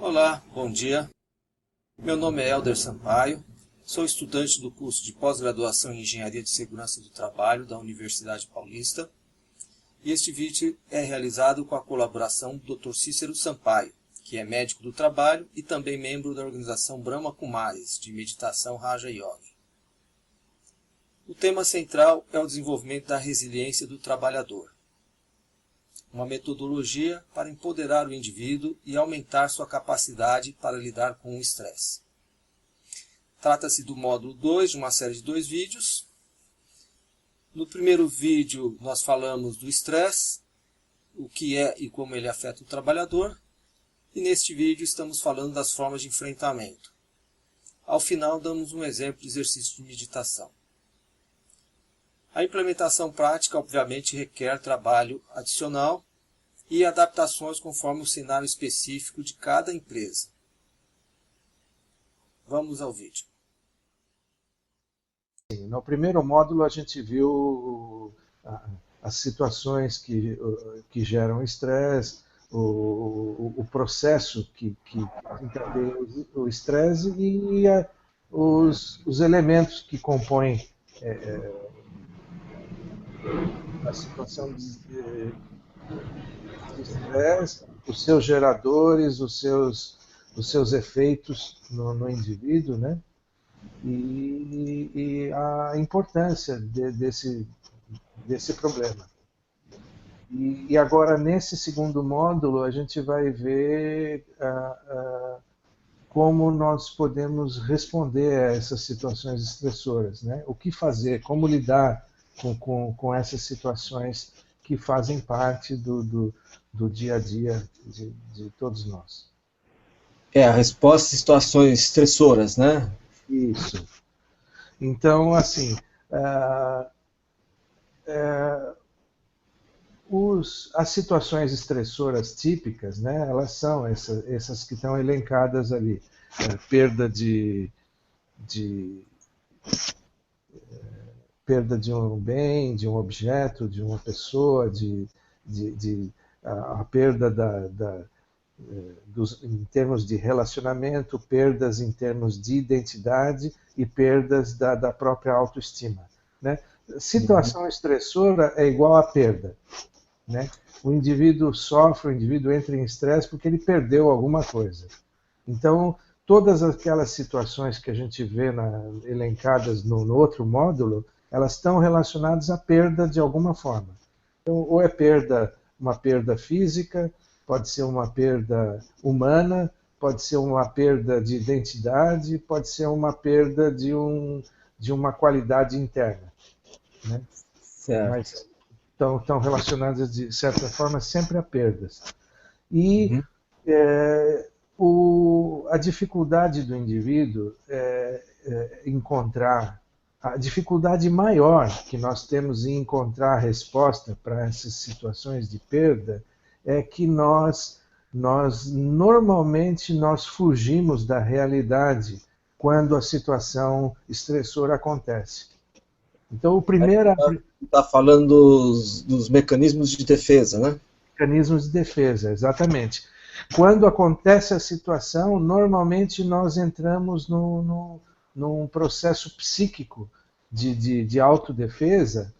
Olá, bom dia. Meu nome é Helder Sampaio, sou estudante do curso de pós-graduação em Engenharia de Segurança do Trabalho da Universidade Paulista e este vídeo é realizado com a colaboração do Dr. Cícero Sampaio, que é médico do trabalho e também membro da organização Brahma Kumaris de meditação Raja Yoga. O tema central é o desenvolvimento da resiliência do trabalhador, uma metodologia para empoderar o indivíduo e aumentar sua capacidade para lidar com o estresse. Trata-se do módulo 2 de uma série de 2 vídeos. No primeiro vídeo nós falamos do estresse, o que é e como ele afeta o trabalhador, e neste vídeo estamos falando das formas de enfrentamento. Ao final damos um exemplo de exercício de meditação. A implementação prática, obviamente, requer trabalho adicional e adaptações conforme o cenário específico de cada empresa. Vamos ao vídeo. No primeiro módulo a gente viu as situações que geram estresse, o processo que encadeia o estresse e os elementos que compõem a situação de estresse, os seus geradores, os seus efeitos no indivíduo, né? E a importância desse problema. E agora, nesse segundo módulo, a gente vai ver como nós podemos responder a essas situações estressoras, né? O que fazer, como lidar com essas situações que fazem parte do dia a dia de todos nós. A resposta a situações estressoras, né? Isso. Então, assim, as situações estressoras típicas, né, elas são essas que estão elencadas ali. Perda perda de um bem, de um objeto, de uma pessoa, a perda em termos de relacionamento, perdas em termos de identidade e perdas da própria autoestima, né? Situação estressora é igual a perda, né? O indivíduo sofre, o indivíduo entra em estresse porque ele perdeu alguma coisa. Então, todas aquelas situações que a gente vê elencadas no outro módulo, elas estão relacionadas à perda de alguma forma. Então, ou é uma perda física, pode ser uma perda humana, pode ser uma perda de identidade, pode ser uma perda de uma qualidade interna, né? Certo. Mas estão relacionadas, de certa forma, sempre a perdas. E a dificuldade do indivíduo é encontrar, a dificuldade maior que nós temos em encontrar resposta para essas situações de perda é que normalmente nós fugimos da realidade quando a situação estressora acontece. Então, o primeiro... Está falando dos mecanismos de defesa, né? Mecanismos de defesa, exatamente. Quando acontece a situação, normalmente nós entramos num processo psíquico de autodefesa,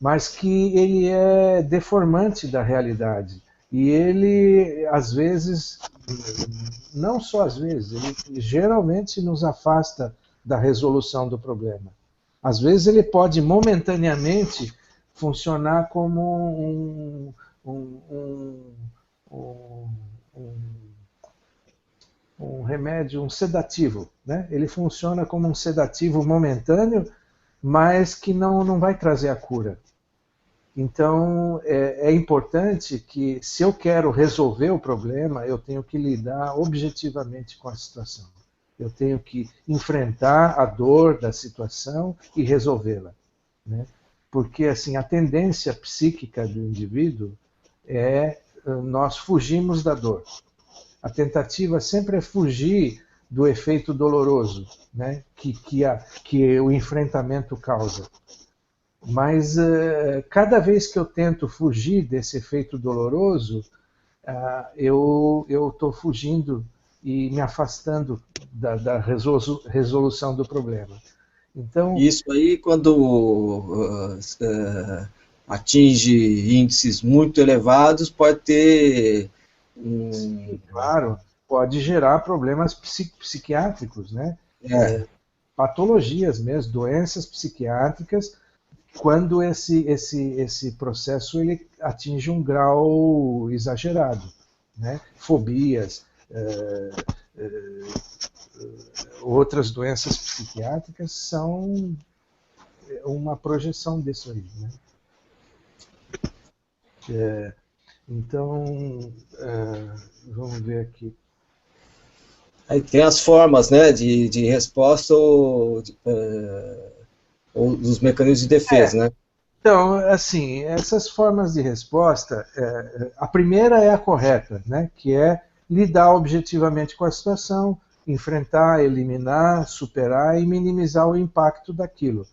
mas que ele é deformante da realidade. E ele, às vezes, não só às vezes, ele geralmente nos afasta da resolução do problema. Às vezes ele pode momentaneamente funcionar como um remédio, um sedativo, né? Ele funciona como um sedativo momentâneo, mas que não vai trazer a cura. Então, é importante que, se eu quero resolver o problema, eu tenho que lidar objetivamente com a situação. Eu tenho que enfrentar a dor da situação e resolvê-la, né? Porque, assim, a tendência psíquica do indivíduo é nós fugimos da dor. A tentativa sempre é fugir do efeito doloroso, né, que o enfrentamento causa. Mas cada vez que eu tento fugir desse efeito doloroso, eu estou fugindo e me afastando da resolução do problema. Então, Isso aí, quando atinge índices muito elevados, pode ter claro, pode gerar problemas psiquiátricos, né? Patologias mesmo, doenças psiquiátricas, quando esse processo ele atinge um grau exagerado, né? Fobias, outras doenças psiquiátricas são uma projeção disso aí, né? Então, vamos ver aqui. Aí tem as formas, né, de resposta ou dos mecanismos de defesa, né? Então, assim, essas formas de resposta, a primeira é a correta, né, que é lidar objetivamente com a situação, enfrentar, eliminar, superar e minimizar o impacto daquilo.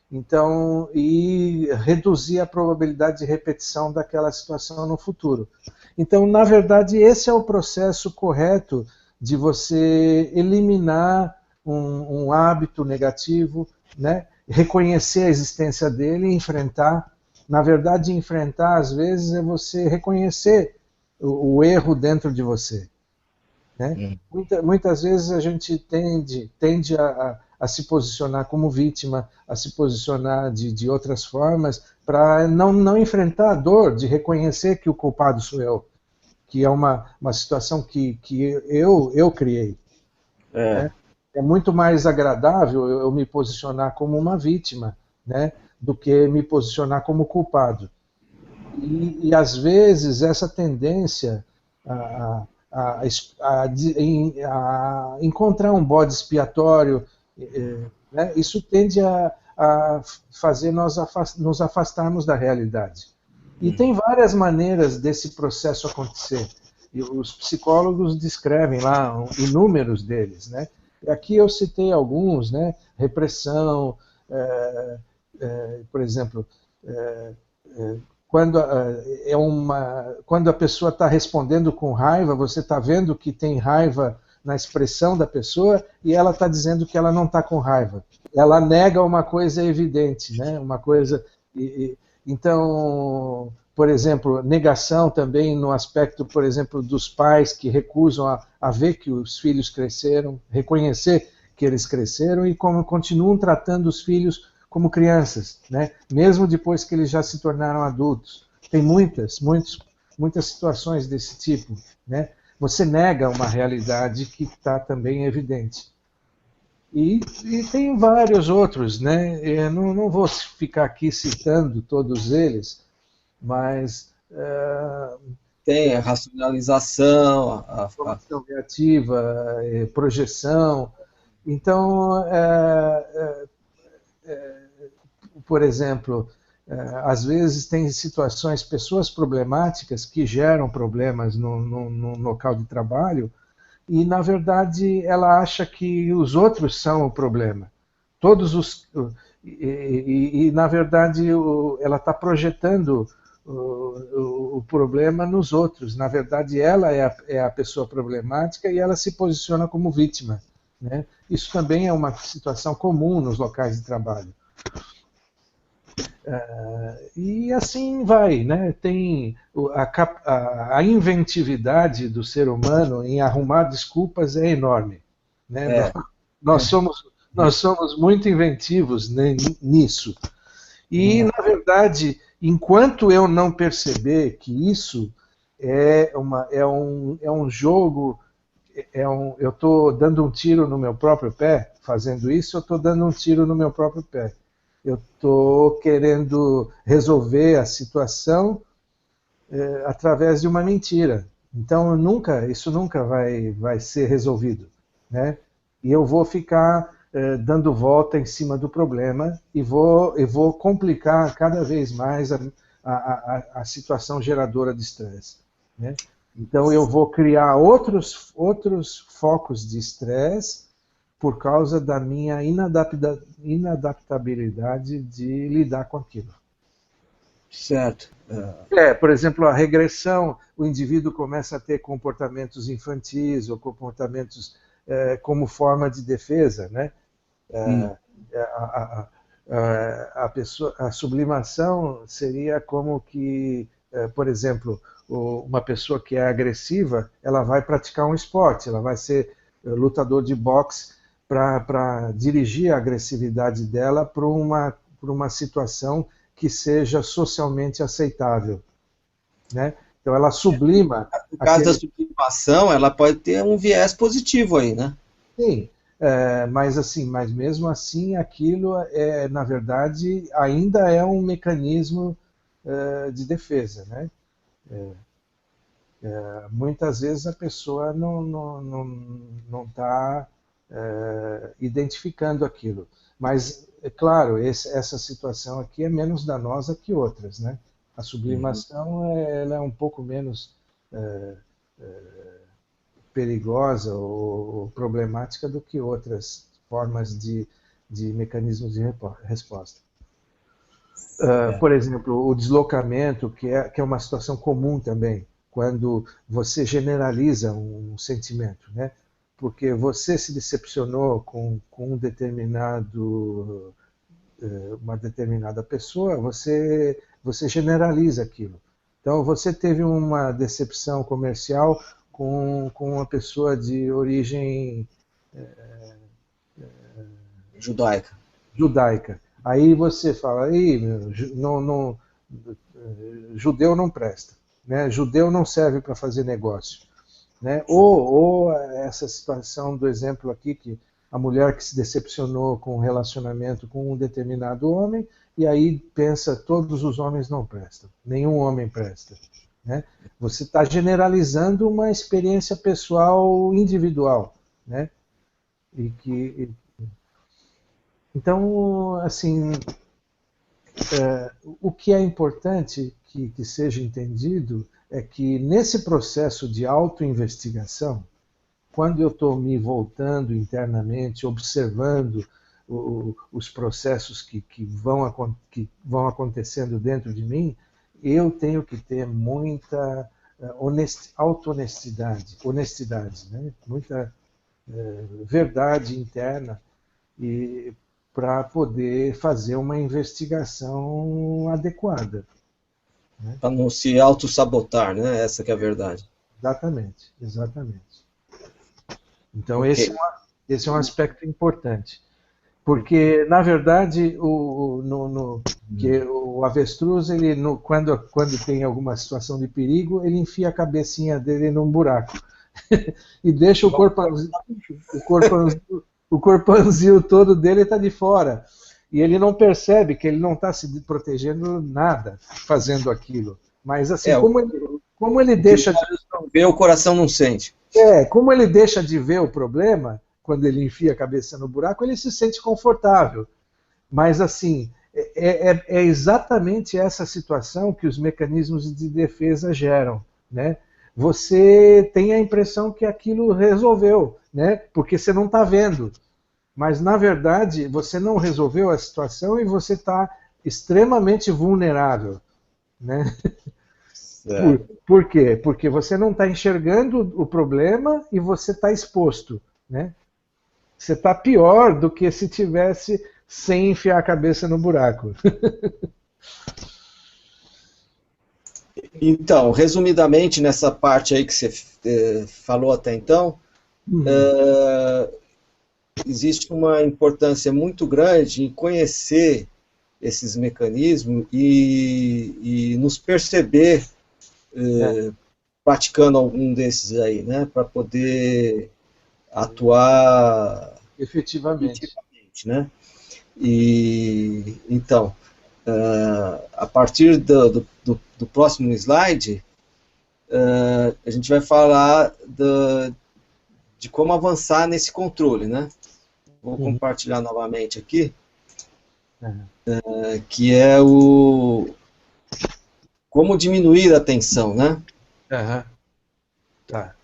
Então, e reduzir a probabilidade de repetição daquela situação no futuro. Então, na verdade, esse é o processo correto de você eliminar um hábito negativo, né? Reconhecer a existência dele e enfrentar. Na verdade, enfrentar, às vezes, é você reconhecer o erro dentro de você. Né? Muitas vezes a gente tende a se posicionar como vítima, a se posicionar de outras formas, para não enfrentar a dor de reconhecer que o culpado sou eu, que é uma situação que eu criei. Né? É muito mais agradável eu me posicionar como uma vítima, né, do que me posicionar como culpado. E às vezes essa tendência a encontrar um bode expiatório, né, isso tende a fazer nós nos afastarmos da realidade. E tem várias maneiras desse processo acontecer. E os psicólogos descrevem lá inúmeros deles, né? E aqui eu citei alguns, né? Repressão, por exemplo, quando a pessoa está respondendo com raiva, você está vendo que tem raiva na expressão da pessoa e ela está dizendo que ela não está com raiva. Ela nega uma coisa evidente, né? Uma coisa. Então, por exemplo, negação também no aspecto, por exemplo, dos pais que recusam a ver que os filhos cresceram, reconhecer que eles cresceram e como continuam tratando os filhos como crianças, né? Mesmo depois que eles já se tornaram adultos. Tem muitas situações desse tipo, né? Você nega uma realidade que está também evidente. E tem vários outros, né? Eu não vou ficar aqui citando todos eles, mas tem a racionalização, formação reativa, projeção. Então, por exemplo, às vezes tem situações, pessoas problemáticas que geram problemas no local de trabalho e, na verdade, ela acha que os outros são o problema. Na verdade, ela está projetando o problema nos outros. Na verdade, ela é a pessoa problemática e ela se posiciona como vítima. Né? Isso também é uma situação comum nos locais de trabalho. E assim vai, né? Tem a inventividade do ser humano em arrumar desculpas é enorme. Né? Nós somos muito inventivos, né, nisso. E, na verdade, enquanto eu não perceber que isso é um jogo, eu estou dando um tiro no meu próprio pé, fazendo isso, eu estou dando um tiro no meu próprio pé. Eu estou querendo resolver a situação através de uma mentira. Então, isso nunca vai ser resolvido. Né? E eu vou ficar dando volta em cima do problema e vou complicar cada vez mais a situação geradora de estresse. Né? Então, eu vou criar outros focos de estresse por causa da minha inadaptabilidade de lidar com aquilo. Certo. Por exemplo, a regressão, o indivíduo começa a ter comportamentos infantis ou comportamentos como forma de defesa, né? A sublimação seria como que, por exemplo, uma pessoa que é agressiva, ela vai praticar um esporte, ela vai ser lutador de boxe para dirigir a agressividade dela para uma situação que seja socialmente aceitável, né? Então ela sublima. No caso da sublimação, ela pode ter um viés positivo aí, né? Sim, mas mesmo assim aquilo na verdade ainda é um mecanismo de defesa, né? Muitas vezes a pessoa não está identificando aquilo, mas é claro, essa situação aqui é menos danosa que outras, né? A sublimação ela é um pouco menos perigosa ou problemática do que outras formas de mecanismos de resposta. Por exemplo, o deslocamento, que é uma situação comum também, quando você generaliza um sentimento, né? Porque você se decepcionou com uma determinada pessoa, você generaliza aquilo. Então, você teve uma decepção comercial com uma pessoa de origem judaica. Aí você fala, judeu não presta, né? Judeu não serve para fazer negócio, né? Ou essa situação do exemplo aqui, que a mulher que se decepcionou com um relacionamento com um determinado homem, e aí pensa, todos os homens não prestam, nenhum homem presta, né? Você está generalizando uma experiência pessoal individual, né? Então, assim, o que é importante que seja entendido é que nesse processo de autoinvestigação, quando eu estou me voltando internamente, observando os processos que vão acontecendo dentro de mim, eu tenho que ter muita honestidade, né? Muita verdade interna para poder fazer uma investigação adequada, né? Para não se auto-sabotar, né? Essa que é a verdade. Exatamente. Então, okay. Esse é um aspecto importante. Porque, na verdade, o avestruz, quando tem alguma situação de perigo, ele enfia a cabecinha dele num buraco e deixa o corpãozinho todo dele está de fora. E ele não percebe que ele não está se protegendo nada fazendo aquilo. Mas, assim, como ele deixa de ver, o coração não sente. Como ele deixa de ver o problema, quando ele enfia a cabeça no buraco, ele se sente confortável. Mas, assim, é exatamente essa situação que os mecanismos de defesa geram, né? Você tem a impressão que aquilo resolveu, né? Porque você não está vendo. Mas, na verdade, você não resolveu a situação e você está extremamente vulnerável, né? Por quê? Porque você não está enxergando o problema e você está exposto, né? Você está pior do que se tivesse sem enfiar a cabeça no buraco. Então, resumidamente, nessa parte aí que você falou até então, existe uma importância muito grande em conhecer esses mecanismos e nos perceber praticando algum desses aí, né, para poder atuar efetivamente, né? E então, a partir do próximo slide, a gente vai falar de como avançar nesse controle, né? Vou compartilhar novamente aqui, que é como diminuir a tensão, né? Tá.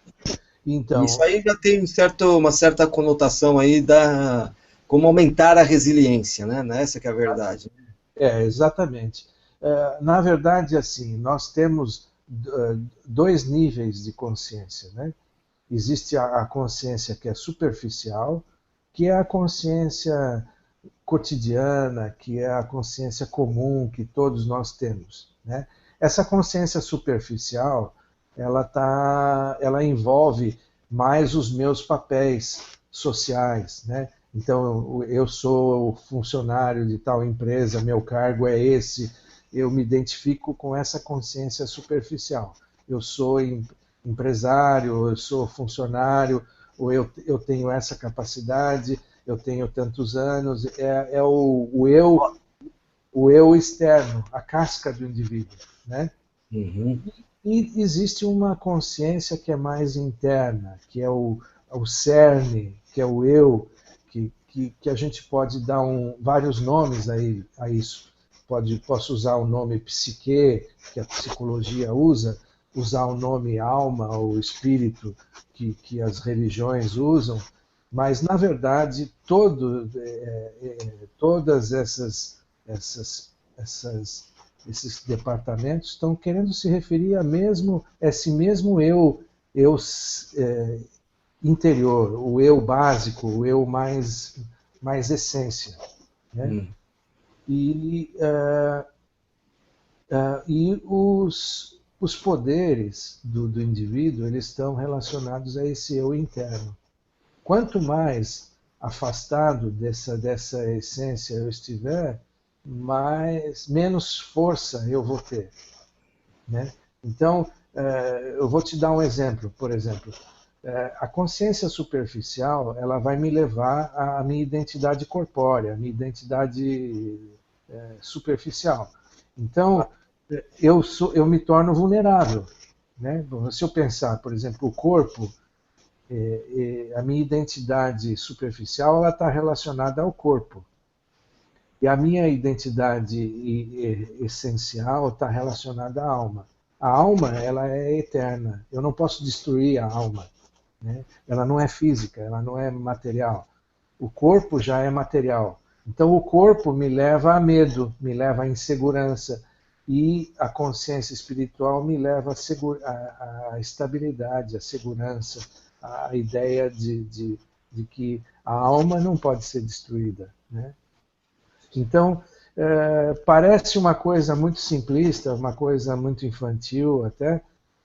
Então, isso aí já tem uma certa conotação aí como aumentar a resiliência, né? Essa que é a verdade. Exatamente. na verdade, assim, nós temos dois níveis de consciência, né? Existe a consciência que é superficial, que é a consciência cotidiana, que é a consciência comum que todos nós temos, né? Essa consciência superficial, ela envolve mais os meus papéis sociais, né? Então, eu sou funcionário de tal empresa, meu cargo é esse, eu me identifico com essa consciência superficial. Eu sou empresário, eu sou funcionário, ou eu tenho essa capacidade, eu tenho tantos anos, é o eu externo, a casca do indivíduo, né? Uhum. E existe uma consciência que é mais interna, que é o cerne, que é o eu, que a gente pode dar vários nomes a isso. Posso usar o nome psique, que a psicologia usa, usar o nome alma ou espírito, que as religiões usam, mas, na verdade, todas esses departamentos estão querendo se referir a esse mesmo eu interior, o eu básico, o eu mais essência, né? E os poderes do indivíduo, eles estão relacionados a esse eu interno. Quanto mais afastado dessa essência eu estiver, menos força eu vou ter, né? Então, eu vou te dar um exemplo, por exemplo. A consciência superficial, ela vai me levar à minha identidade corpórea, à minha identidade superficial. Então, eu me torno vulnerável, né? Se eu pensar, por exemplo, o corpo, a minha identidade superficial, ela está relacionada ao corpo. E a minha identidade essencial está relacionada à alma. A alma, ela é eterna. Eu não posso destruir a alma, né? Ela não é física, ela não é material. O corpo já é material. Então o corpo me leva a medo, me leva a insegurança. E a consciência espiritual me leva a estabilidade, a segurança, a ideia de que a alma não pode ser destruída, né? Então, parece uma coisa muito simplista, uma coisa muito infantil até,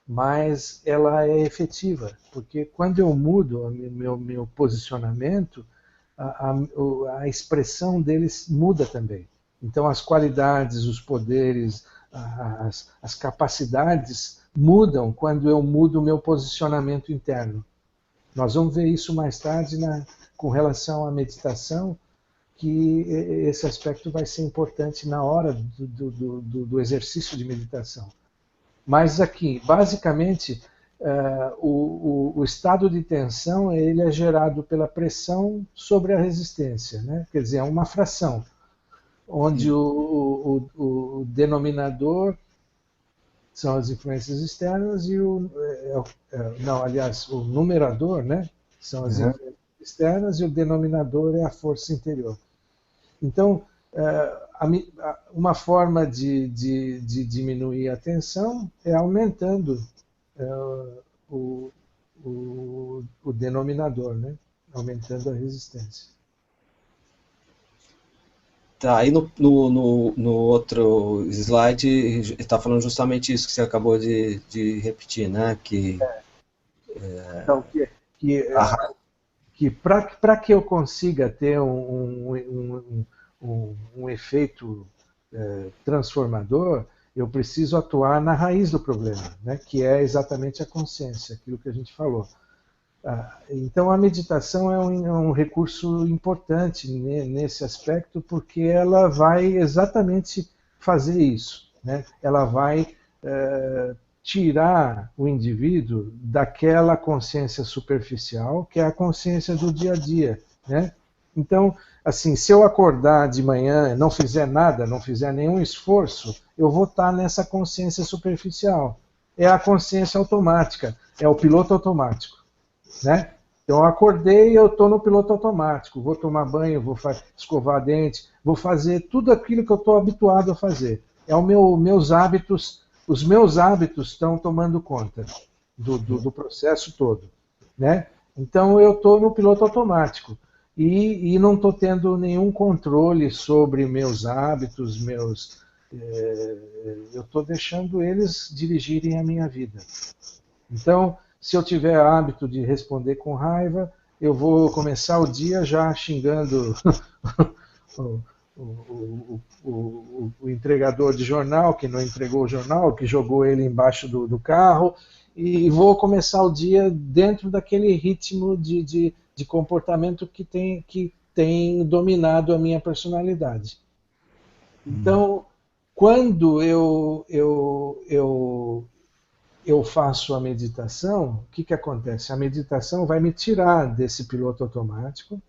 mas ela é efetiva, porque quando eu mudo meu posicionamento, a expressão deles muda também. Então, as qualidades, os poderes, as capacidades mudam quando eu mudo o meu posicionamento interno. Nós vamos ver isso mais tarde com relação à meditação, que esse aspecto vai ser importante na hora do exercício de meditação. Mas aqui, basicamente, o estado de tensão ele é gerado pela pressão sobre a resistência, né? Quer dizer, é uma fração, onde o denominador são as influências externas e o numerador, né? São as influências externas e o denominador é a força interior. Então, uma forma de diminuir a tensão é aumentando o denominador, né? Aumentando a resistência. Tá, aí no outro slide está falando justamente isso que você acabou de repetir, né? Então, que para que eu consiga ter um efeito transformador, eu preciso atuar na raiz do problema, né? Que é exatamente a consciência, aquilo que a gente falou. Então, a meditação é um recurso importante nesse aspecto, porque ela vai exatamente fazer isso, né? Ela vai tirar o indivíduo daquela consciência superficial, que é a consciência do dia a dia, né? Então, assim, se eu acordar de manhã, não fizer nada, não fizer nenhum esforço, eu vou estar nessa consciência superficial. É a consciência automática, é o piloto automático, né? Então, eu acordei e eu estou no piloto automático. Vou tomar banho, vou escovar dente, vou fazer tudo aquilo que eu estou habituado a fazer. é meus hábitos, os meus hábitos estão tomando conta do processo todo, né? Então eu estou no piloto automático e não estou tendo nenhum controle sobre meus hábitos, eu estou deixando eles dirigirem a minha vida. Então, se eu tiver hábito de responder com raiva, eu vou começar o dia já xingando o entregador de jornal, que não entregou o jornal, que jogou ele embaixo do carro, e vou começar o dia dentro daquele ritmo de comportamento que tem dominado a minha personalidade. Então, quando eu faço a meditação, o que acontece? A meditação vai me tirar desse piloto automático,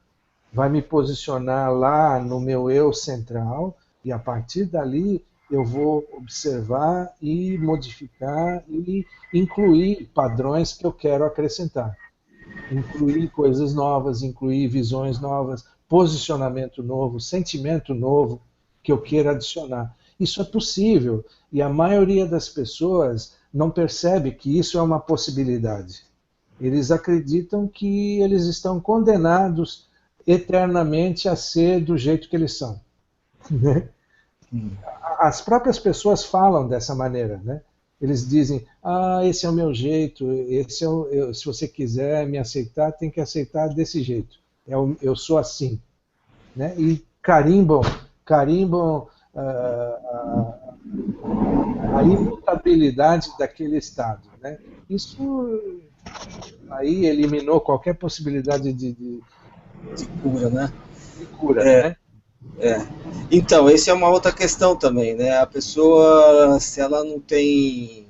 vai me posicionar lá no meu eu central, e a partir dali eu vou observar e modificar e incluir padrões que eu quero acrescentar. Incluir coisas novas, incluir visões novas, posicionamento novo, sentimento novo que eu queira adicionar. Isso é possível, e a maioria das pessoas não percebe que isso é uma possibilidade. Eles acreditam que eles estão condenados eternamente a ser do jeito que eles são. Né? As próprias pessoas falam dessa maneira, né? Eles dizem, esse é o meu jeito, se você quiser me aceitar, tem que aceitar desse jeito. Eu sou assim. Né? E carimbam a imutabilidade daquele estado. Né? Isso aí eliminou qualquer possibilidade de cura, né? De cura, né? Então, essa é uma outra questão também, né? A pessoa, se ela não tem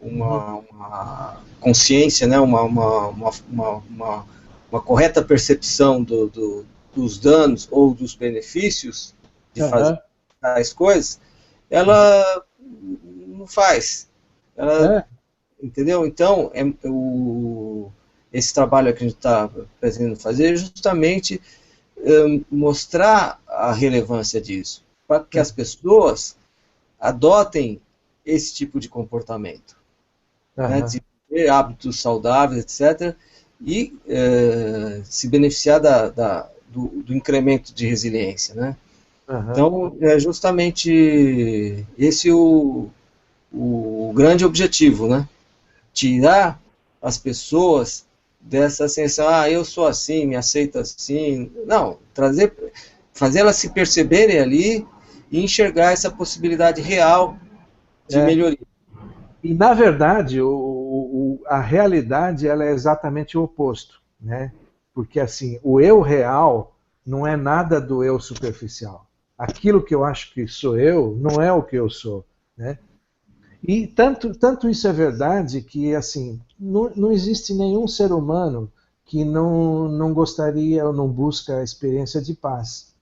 uma consciência, né? uma correta percepção dos danos ou dos benefícios de fazer as coisas, ela não faz. Entendeu? Então, esse trabalho que a gente está pretendendo fazer é justamente mostrar a relevância disso, para que as pessoas adotem esse tipo de comportamento, né, desenvolver hábitos saudáveis, etc., e se beneficiar do incremento de resiliência. Né? Então, é justamente esse o grande objetivo, né? Tirar as pessoas dessa sensação, eu sou assim, me aceito assim. Não, fazer elas se perceberem ali e enxergar essa possibilidade real de melhoria. E, na verdade, a realidade ela é exatamente o oposto. Né? Porque, assim, o eu real não é nada do eu superficial. Aquilo que eu acho que sou eu, não é o que eu sou. Né? E tanto isso é verdade que, assim, não existe nenhum ser humano que não gostaria ou não busca a experiência de paz.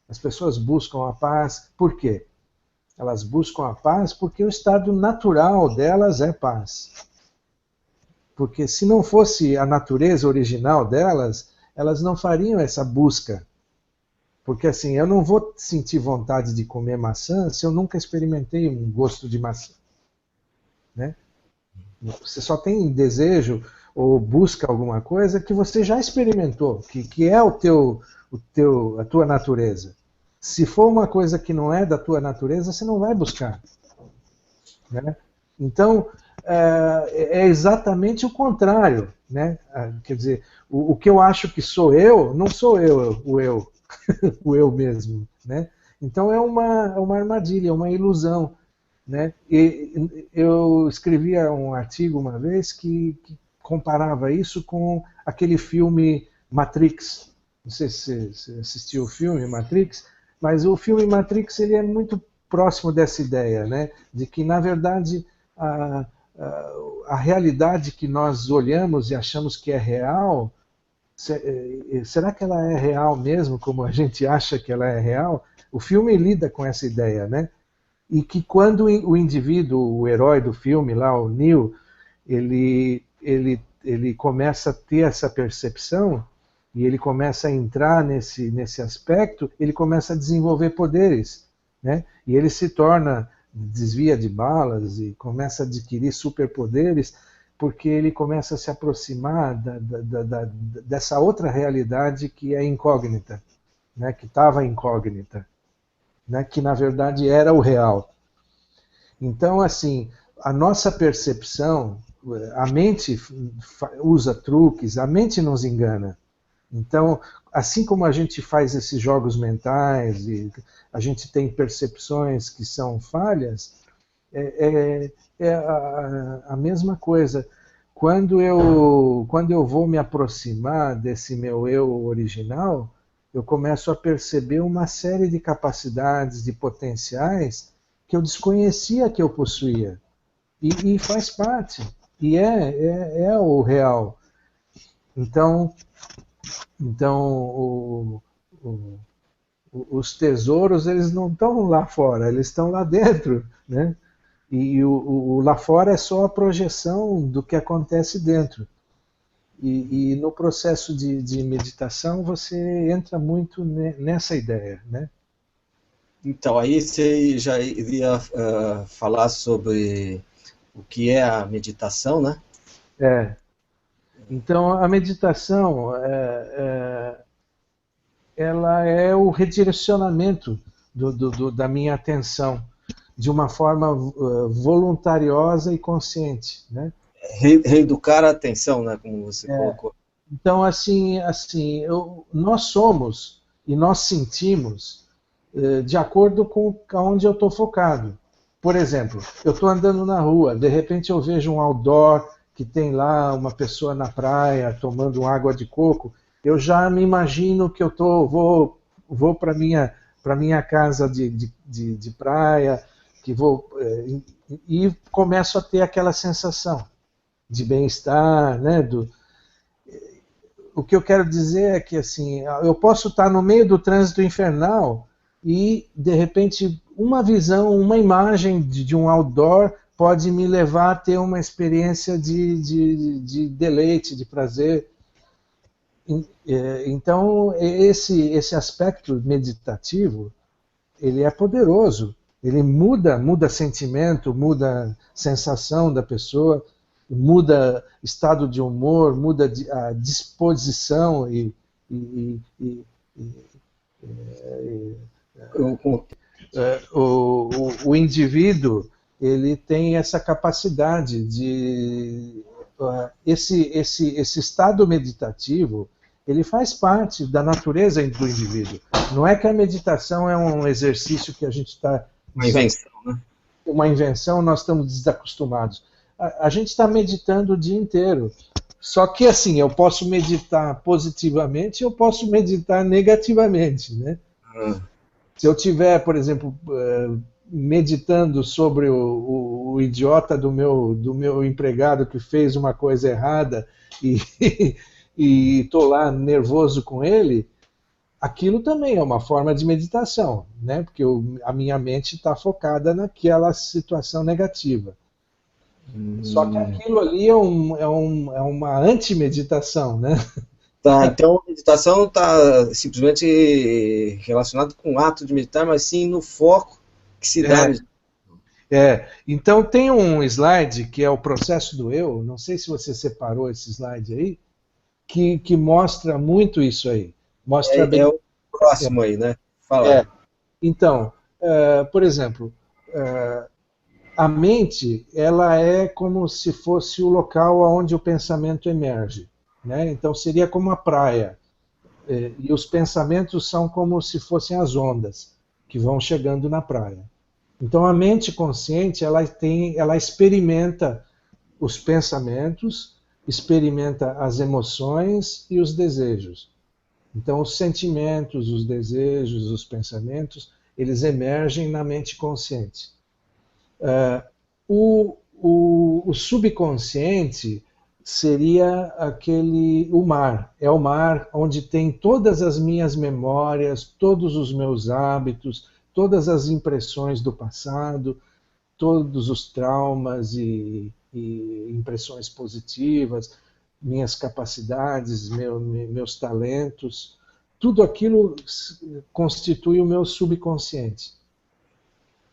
As pessoas buscam a paz, por quê? Elas buscam a paz porque o estado natural delas é paz. Porque se não fosse a natureza original delas, elas não fariam essa busca. Porque, assim, eu não vou sentir vontade de comer maçã se eu nunca experimentei um gosto de maçã. Né? Você só tem desejo ou busca alguma coisa que você já experimentou, que é a tua natureza. Se for uma coisa que não é da tua natureza, você não vai buscar. Né? Então, é exatamente o contrário. Né? Quer dizer, o que eu acho que sou eu, não sou eu, o eu mesmo. Né? Então é uma armadilha, é uma ilusão. Né? E eu escrevia um artigo uma vez que comparava isso com aquele filme Matrix. Não sei se você assistiu o filme Matrix, mas o filme Matrix ele é muito próximo dessa ideia, né? De que, na verdade, a realidade que nós olhamos e achamos que é real, será que ela é real mesmo, como a gente acha que ela é real? O filme lida com essa ideia, né? E que quando o indivíduo, o herói do filme, lá, o Neo, ele começa a ter essa percepção, e ele começa a entrar nesse aspecto, ele começa a desenvolver poderes. Né? E ele se torna, desvia de balas e começa a adquirir superpoderes, porque ele começa a se aproximar dessa outra realidade que é incógnita, né, que estava incógnita, né, que na verdade era o real. Então, assim, a nossa percepção, a mente usa truques, a mente nos engana. Então, assim como a gente faz esses jogos mentais e a gente tem percepções que são falhas, é a mesma coisa. Quando eu vou me aproximar desse meu eu original, eu começo a perceber uma série de capacidades, de potenciais que eu desconhecia que eu possuía. E faz parte. E é o real. Então os tesouros, eles não estão lá fora, eles estão lá dentro, né? E o lá fora é só a projeção do que acontece dentro. E no processo de meditação você entra muito nessa ideia, né? Então, aí você já iria falar sobre o que é a meditação, né? Então, a meditação, ela é o redirecionamento da minha atenção de uma forma voluntariosa e consciente, né? Reeducar a atenção, né, como você colocou. Então, assim, nós somos e nós sentimos de acordo com onde eu estou focado. Por exemplo, eu estou andando na rua, de repente eu vejo um outdoor que tem lá uma pessoa na praia tomando água de coco, eu já me imagino que eu vou para minha casa de praia, que e começo a ter aquela sensação de bem-estar, né? O que eu quero dizer é que assim, eu posso estar no meio do trânsito infernal e, de repente, uma visão, uma imagem de um outdoor pode me levar a ter uma experiência de deleite, de prazer. Então, esse aspecto meditativo, ele é poderoso. Ele muda sentimento, muda sensação da pessoa, muda estado de humor, muda a disposição o indivíduo, ele tem essa capacidade de esse estado meditativo, ele faz parte da natureza do indivíduo. Não é que a meditação é um exercício que a gente está... Uma invenção, né? Uma invenção, nós estamos desacostumados. A gente está meditando o dia inteiro. Só que, assim, eu posso meditar positivamente e eu posso meditar negativamente, né? Se eu tiver, por exemplo, meditando sobre o idiota do meu empregado que fez uma coisa errada e estou lá nervoso com ele, aquilo também é uma forma de meditação, né? Porque a minha mente está focada naquela situação negativa. Só que aquilo ali é uma anti-meditação, né? Tá, então a meditação está simplesmente relacionada com o ato de meditar, mas sim no foco que se dá. Então tem um slide que é o processo do eu, não sei se você separou esse slide aí, que mostra muito isso aí. Mostra bem... o próximo aí, né? Fala. Então, por exemplo, a mente, ela é como se fosse o local onde o pensamento emerge, né? Então seria como a praia, e os pensamentos são como se fossem as ondas que vão chegando na praia. Então a mente consciente, ela experimenta os pensamentos, experimenta as emoções e os desejos. Então os sentimentos, os desejos, os pensamentos, eles emergem na mente consciente. O subconsciente seria o mar. É o mar onde tem todas as minhas memórias, todos os meus hábitos, todas as impressões do passado, todos os traumas e impressões positivas, minhas capacidades, meus talentos, tudo aquilo constitui o meu subconsciente.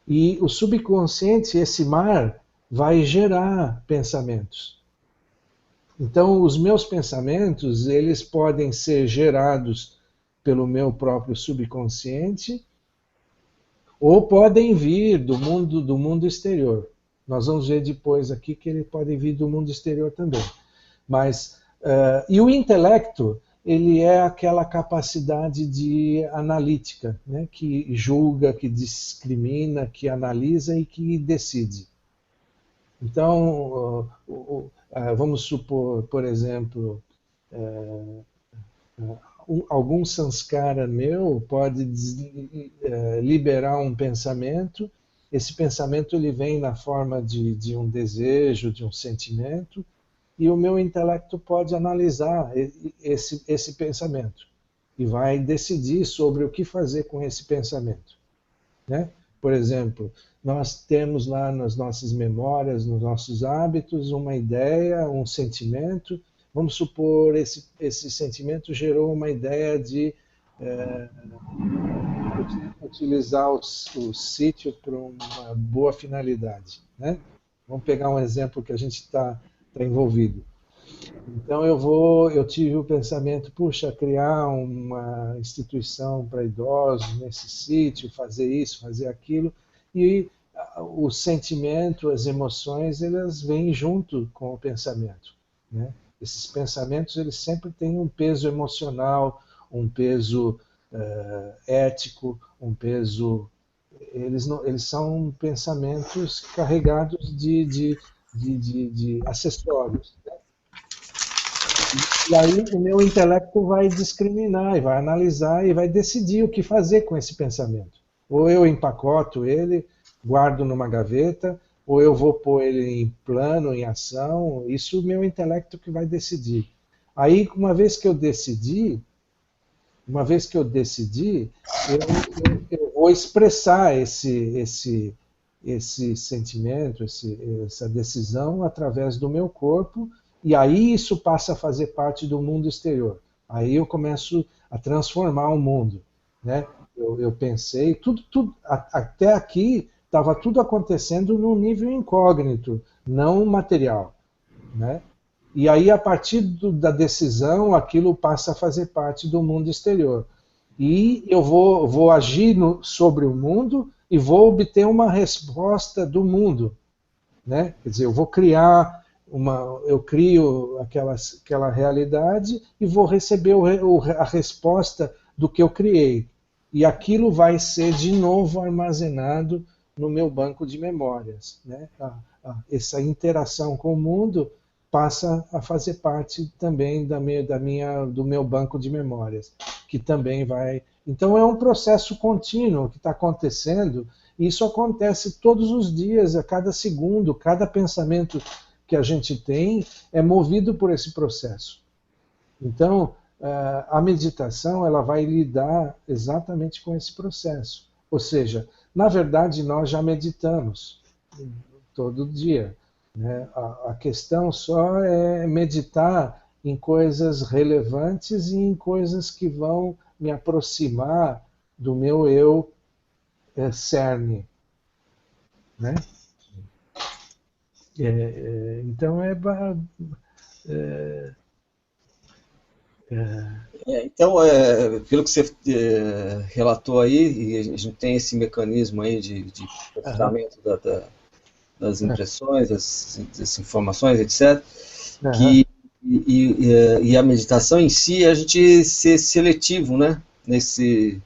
E o subconsciente, esse mar, vai gerar pensamentos. Então, os meus pensamentos, eles podem ser gerados pelo meu próprio subconsciente ou podem vir do mundo exterior. Nós vamos ver depois aqui que ele pode vir do mundo exterior também. Mas, e o intelecto, ele é aquela capacidade de analítica, né, que julga, que discrimina, que analisa e que decide. Então, vamos supor, por exemplo, algum sanskara meu pode liberar um pensamento. Esse pensamento ele vem na forma de um desejo, de um sentimento, e o meu intelecto pode analisar esse pensamento e vai decidir sobre o que fazer com esse pensamento, né? Por exemplo, nós temos lá nas nossas memórias, nos nossos hábitos, uma ideia, um sentimento. Vamos supor esse sentimento gerou uma ideia de utilizar o sítio para uma boa finalidade, né? Vamos pegar um exemplo que a gente está envolvido. Então eu tive o pensamento, puxa, criar uma instituição para idosos nesse sítio, fazer isso, fazer aquilo, e o sentimento, as emoções, elas vêm junto com o pensamento, né? Esses pensamentos, eles sempre têm um peso emocional, um peso ético, um peso... Eles são pensamentos carregados de acessórios, né? E aí o meu intelecto vai discriminar, e vai analisar, e vai decidir o que fazer com esse pensamento. Ou eu empacoto ele, guardo numa gaveta, ou eu vou pôr ele em plano, em ação. Isso é o meu intelecto que vai decidir. Aí, uma vez que eu decidi, eu vou expressar esse sentimento, essa decisão através do meu corpo, e aí isso passa a fazer parte do mundo exterior. Aí eu começo a transformar o mundo, né? Eu pensei, até aqui estava tudo acontecendo num nível incógnito, não material, né? E aí, a partir da decisão, aquilo passa a fazer parte do mundo exterior. E eu vou agir sobre o mundo e vou obter uma resposta do mundo, né? Quer dizer, eu crio aquela realidade e vou receber a resposta do que eu criei. E aquilo vai ser de novo armazenado no meu banco de memórias, né? Essa interação com o mundo passa a fazer parte também do meu banco de memórias, que também vai... Então é um processo contínuo que está acontecendo, e isso acontece todos os dias, a cada segundo, cada pensamento que a gente tem é movido por esse processo. Então, a meditação ela vai lidar exatamente com esse processo. Ou seja, na verdade, nós já meditamos todo dia, né? A questão só é meditar em coisas relevantes e em coisas que vão me aproximar do meu eu cerne, né? Então então, pelo que você relatou aí, e a gente tem esse mecanismo aí de processamento das impressões, das informações, etc., e a meditação em si, a gente ser seletivo, né, nesse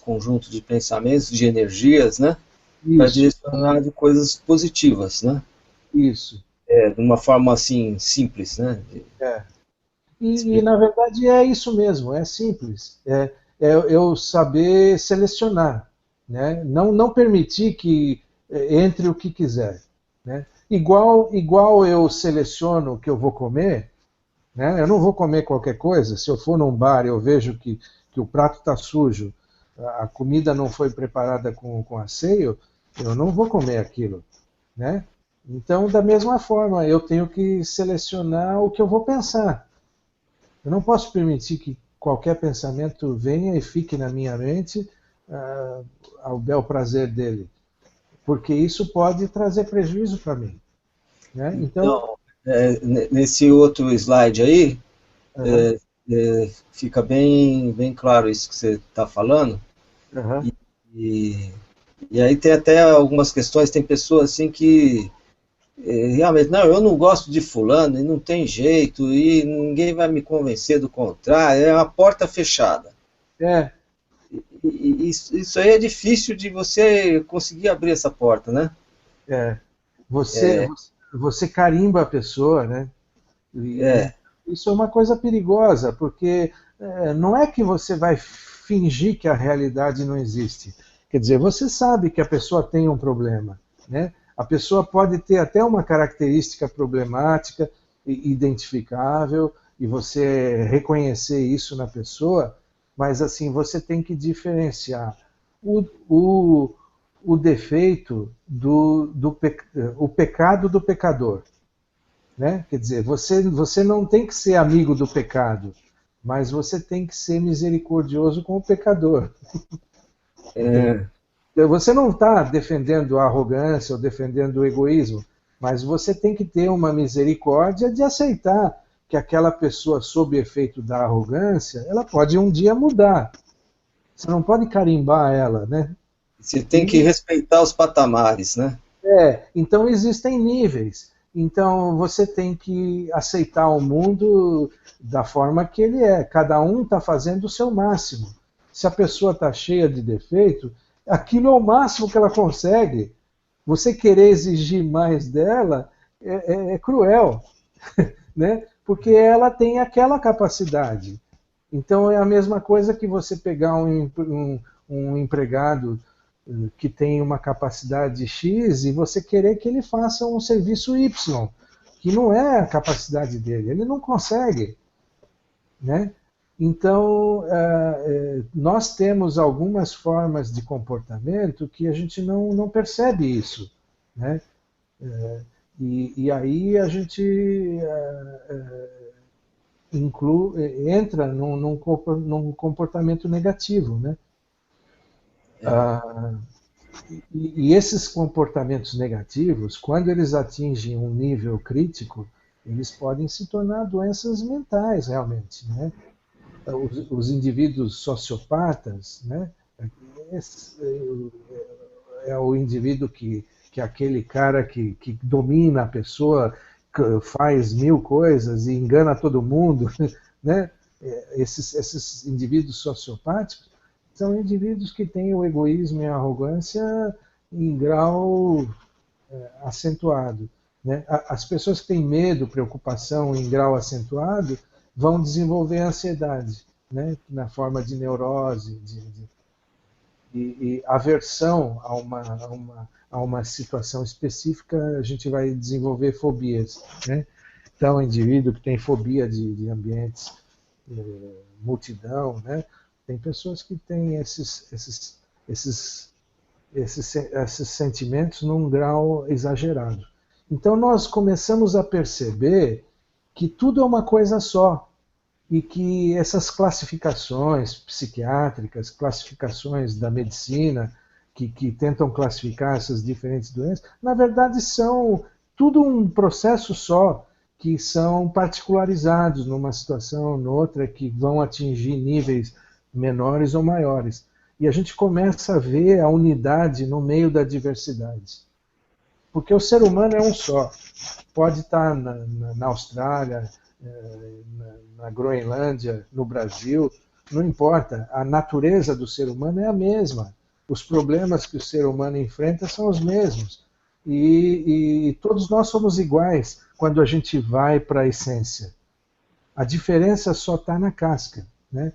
conjunto de pensamentos, de energias, né, para direcionar de coisas positivas, né? Isso. De uma forma assim simples, né? E na verdade é isso mesmo, é simples. É eu saber selecionar, né? Não permitir que entre o que quiser, né? Igual eu seleciono o que eu vou comer, né? Eu não vou comer qualquer coisa. Se eu for num bar e eu vejo que o prato está sujo, a comida não foi preparada com asseio, eu não vou comer aquilo, né? Então, da mesma forma, eu tenho que selecionar o que eu vou pensar. Eu não posso permitir que qualquer pensamento venha e fique na minha mente ao bel prazer dele. porque isso pode trazer prejuízo para mim. Né? Então, nesse outro slide aí, uhum, fica bem claro isso que você está falando. uhum, E, e aí tem até algumas questões, tem pessoas assim que realmente, não, eu não gosto de fulano, e não tem jeito, e ninguém vai me convencer do contrário, é uma porta fechada. é, E isso aí é difícil de você conseguir abrir essa porta, né? é, você, você carimba a pessoa, né? E É, isso é uma coisa perigosa, porque não é que você vai fingir que a realidade não existe. Quer dizer, você sabe que a pessoa tem um problema, né? A pessoa pode ter até uma característica problemática, identificável, e você reconhecer isso na pessoa, mas assim, você tem que diferenciar o, o, o defeito o pecado do pecador. Né? Quer dizer, você não tem que ser amigo do pecado, mas você tem que ser misericordioso com o pecador. Entendeu? é, Você não está defendendo a arrogância ou defendendo o egoísmo, mas você tem que ter uma misericórdia de aceitar que aquela pessoa, sob efeito da arrogância, ela pode um dia mudar. Você não pode carimbar ela, né? você tem que E respeitar os patamares, né? então existem níveis. Então você tem que aceitar o mundo da forma que ele é. Cada um está fazendo o seu máximo. Se a pessoa está cheia de defeito, aquilo é o máximo que ela consegue. Você querer exigir mais dela é cruel, né? Porque ela tem aquela capacidade. Então é a mesma coisa que você pegar um empregado que tem uma capacidade X e você querer que ele faça um serviço Y, que não é a capacidade dele, ele não consegue, né? Então, nós temos algumas formas de comportamento que a gente não percebe isso, né? E aí a gente entra num comportamento negativo, né? Ah, e esses comportamentos negativos, quando eles atingem um nível crítico, eles podem se tornar doenças mentais, realmente, né? Os indivíduos sociopatas, né? Esse é o indivíduo que é aquele cara que domina a pessoa, faz mil coisas e engana todo mundo, né? Esses indivíduos sociopáticos são indivíduos que têm o egoísmo e a arrogância em grau acentuado. Né? As pessoas que têm medo, preocupação em grau acentuado vão desenvolver ansiedade, né? Na forma de neurose, e aversão a uma situação específica, a gente vai desenvolver fobias. Né? Então, o indivíduo que tem fobia de ambientes, multidão, né? Tem pessoas que têm esses sentimentos num grau exagerado. Então, nós começamos a perceber que tudo é uma coisa só e que essas classificações psiquiátricas, classificações da medicina, que tentam classificar essas diferentes doenças, na verdade são tudo um processo só, que são particularizados numa situação, noutra, que vão atingir níveis menores ou maiores. E a gente começa a ver a unidade no meio da diversidade. Porque o ser humano é um só. Pode estar na Austrália, na Groenlândia, no Brasil, não importa. A natureza do ser humano é a mesma. Os problemas que o ser humano enfrenta são os mesmos. E todos nós somos iguais quando a gente vai para a essência. A diferença só está na casca, né?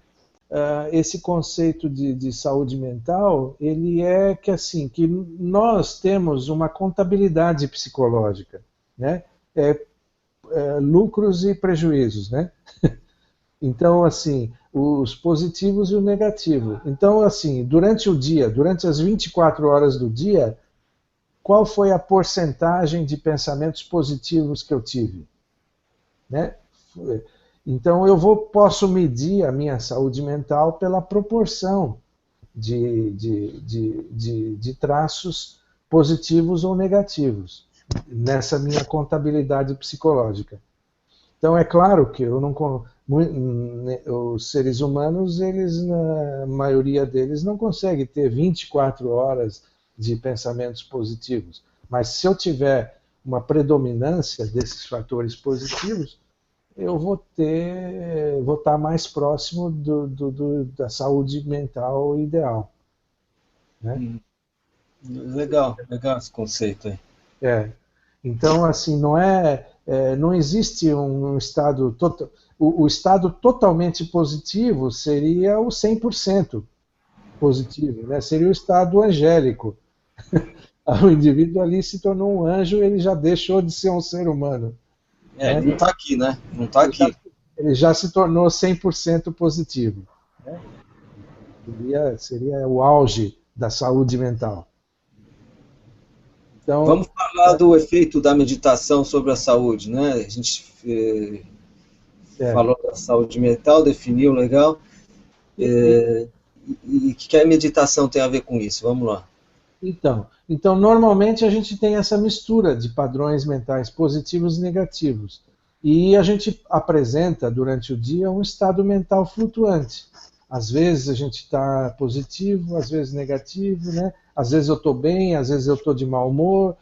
Esse conceito de saúde mental, ele é que assim, que nós temos uma contabilidade psicológica, né? Lucros e prejuízos, né? Então, assim, os positivos e o negativo. Então, assim, durante o dia, durante as 24 horas do dia, qual foi a porcentagem de pensamentos positivos que eu tive? Né? Então, posso medir a minha saúde mental pela proporção de traços positivos ou negativos, nessa minha contabilidade psicológica. Então é claro que eu não, os seres humanos, eles, na maioria deles, não conseguem ter 24 horas de pensamentos positivos. Mas se eu tiver uma predominância desses fatores positivos, eu vou estar mais próximo da saúde mental ideal. Né? Legal esse conceito aí. Então, assim, não existe um estado o estado totalmente positivo seria o 100% positivo, né? Seria o estado angélico. O indivíduo ali se tornou um anjo, ele já deixou de ser um ser humano. Ele não está aqui, né? Não está aqui. Ele já se tornou 100% positivo. Né? Seria o auge da saúde mental. Então, vamos falar do efeito da meditação sobre a saúde, né? A gente falou da saúde mental, definiu, legal. E o que a meditação tem a ver com isso? Vamos lá. Então, normalmente a gente tem essa mistura de padrões mentais positivos e negativos. E a gente apresenta durante o dia um estado mental flutuante. Às vezes a gente está positivo, às vezes negativo, né? Às vezes eu estou bem, às vezes eu estou de mau humor.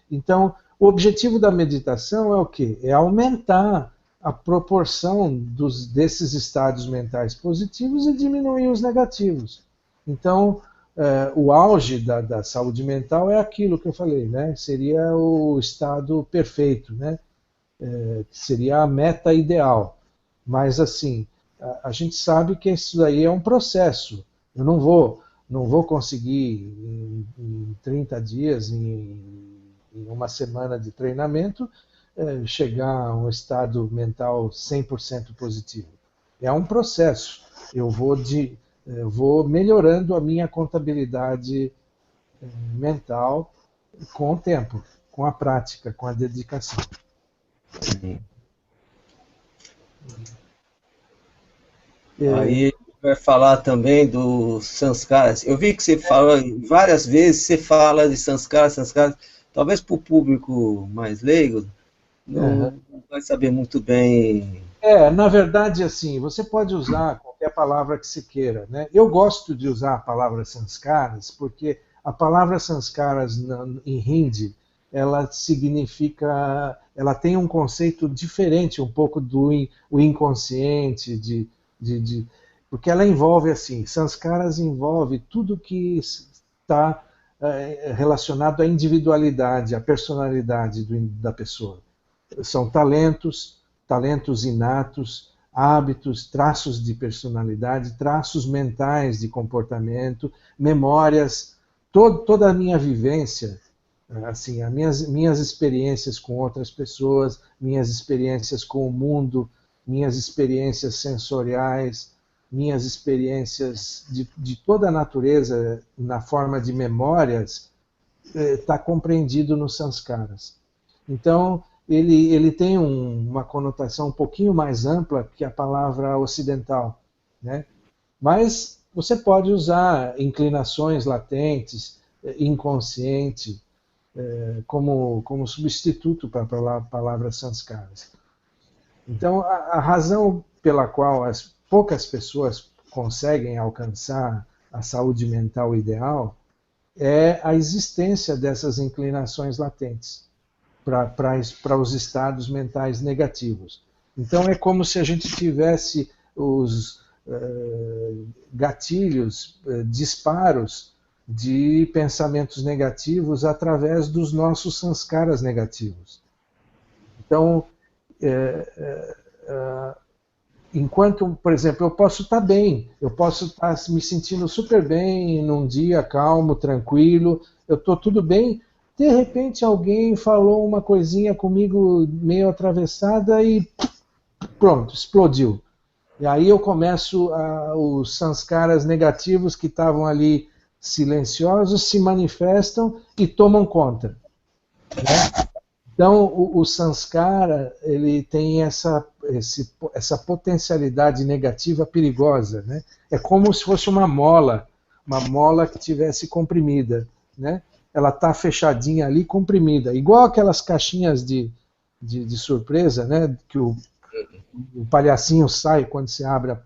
Então, o objetivo da meditação é o quê? É aumentar a proporção desses estados mentais positivos e diminuir os negativos. Então, o auge da saúde mental é aquilo que eu falei, né? Seria o estado perfeito, né? Seria a meta ideal. Mas, assim, a gente sabe que isso daí é um processo. Eu não vou conseguir em 30 dias, em uma semana de treinamento, chegar a um estado mental 100% positivo. É um processo. Eu vou melhorando a minha contabilidade mental com o tempo, com a prática, com a dedicação. Aí vai falar também dos sanskaras. Eu vi que você fala várias vezes, você fala de sanskaras. Talvez para o público mais leigo não vai saber muito bem. Na verdade, assim, você pode usar qualquer palavra que se queira, né? Eu gosto de usar a palavra sanskaras porque a palavra sanskaras em hindi, ela significa, ela tem um conceito diferente um pouco do inconsciente, porque ela envolve, assim, sanskaras envolve tudo que está relacionado à individualidade, à personalidade da pessoa. São talentos inatos, hábitos, traços de personalidade, traços mentais de comportamento, memórias, toda a minha vivência, assim, as minhas experiências com outras pessoas, minhas experiências com o mundo, minhas experiências sensoriais, minhas experiências de toda a natureza na forma de memórias, está compreendido nos sanskaras. Então, ele tem uma conotação um pouquinho mais ampla que a palavra ocidental, né? Mas você pode usar inclinações latentes, inconsciente, como substituto para a palavra sanskaras. Então, a razão pela qual as poucas pessoas conseguem alcançar a saúde mental ideal é a existência dessas inclinações latentes para os estados mentais negativos. Então é como se a gente tivesse os gatilhos, disparos de pensamentos negativos através dos nossos sanskaras negativos. Então, enquanto, por exemplo, eu posso estar bem, eu posso estar me sentindo super bem num dia calmo, tranquilo, eu estou tudo bem. De repente alguém falou uma coisinha comigo meio atravessada e pronto, explodiu. E aí eu começo, os sanskaras negativos que estavam ali silenciosos se manifestam e tomam conta. Né? Então o sanskara, ele tem essa potencialidade negativa perigosa. Né? É como se fosse uma mola que tivesse comprimida. Né? ela está fechadinha ali, comprimida, igual aquelas caixinhas de surpresa, né, que o palhacinho sai quando você abre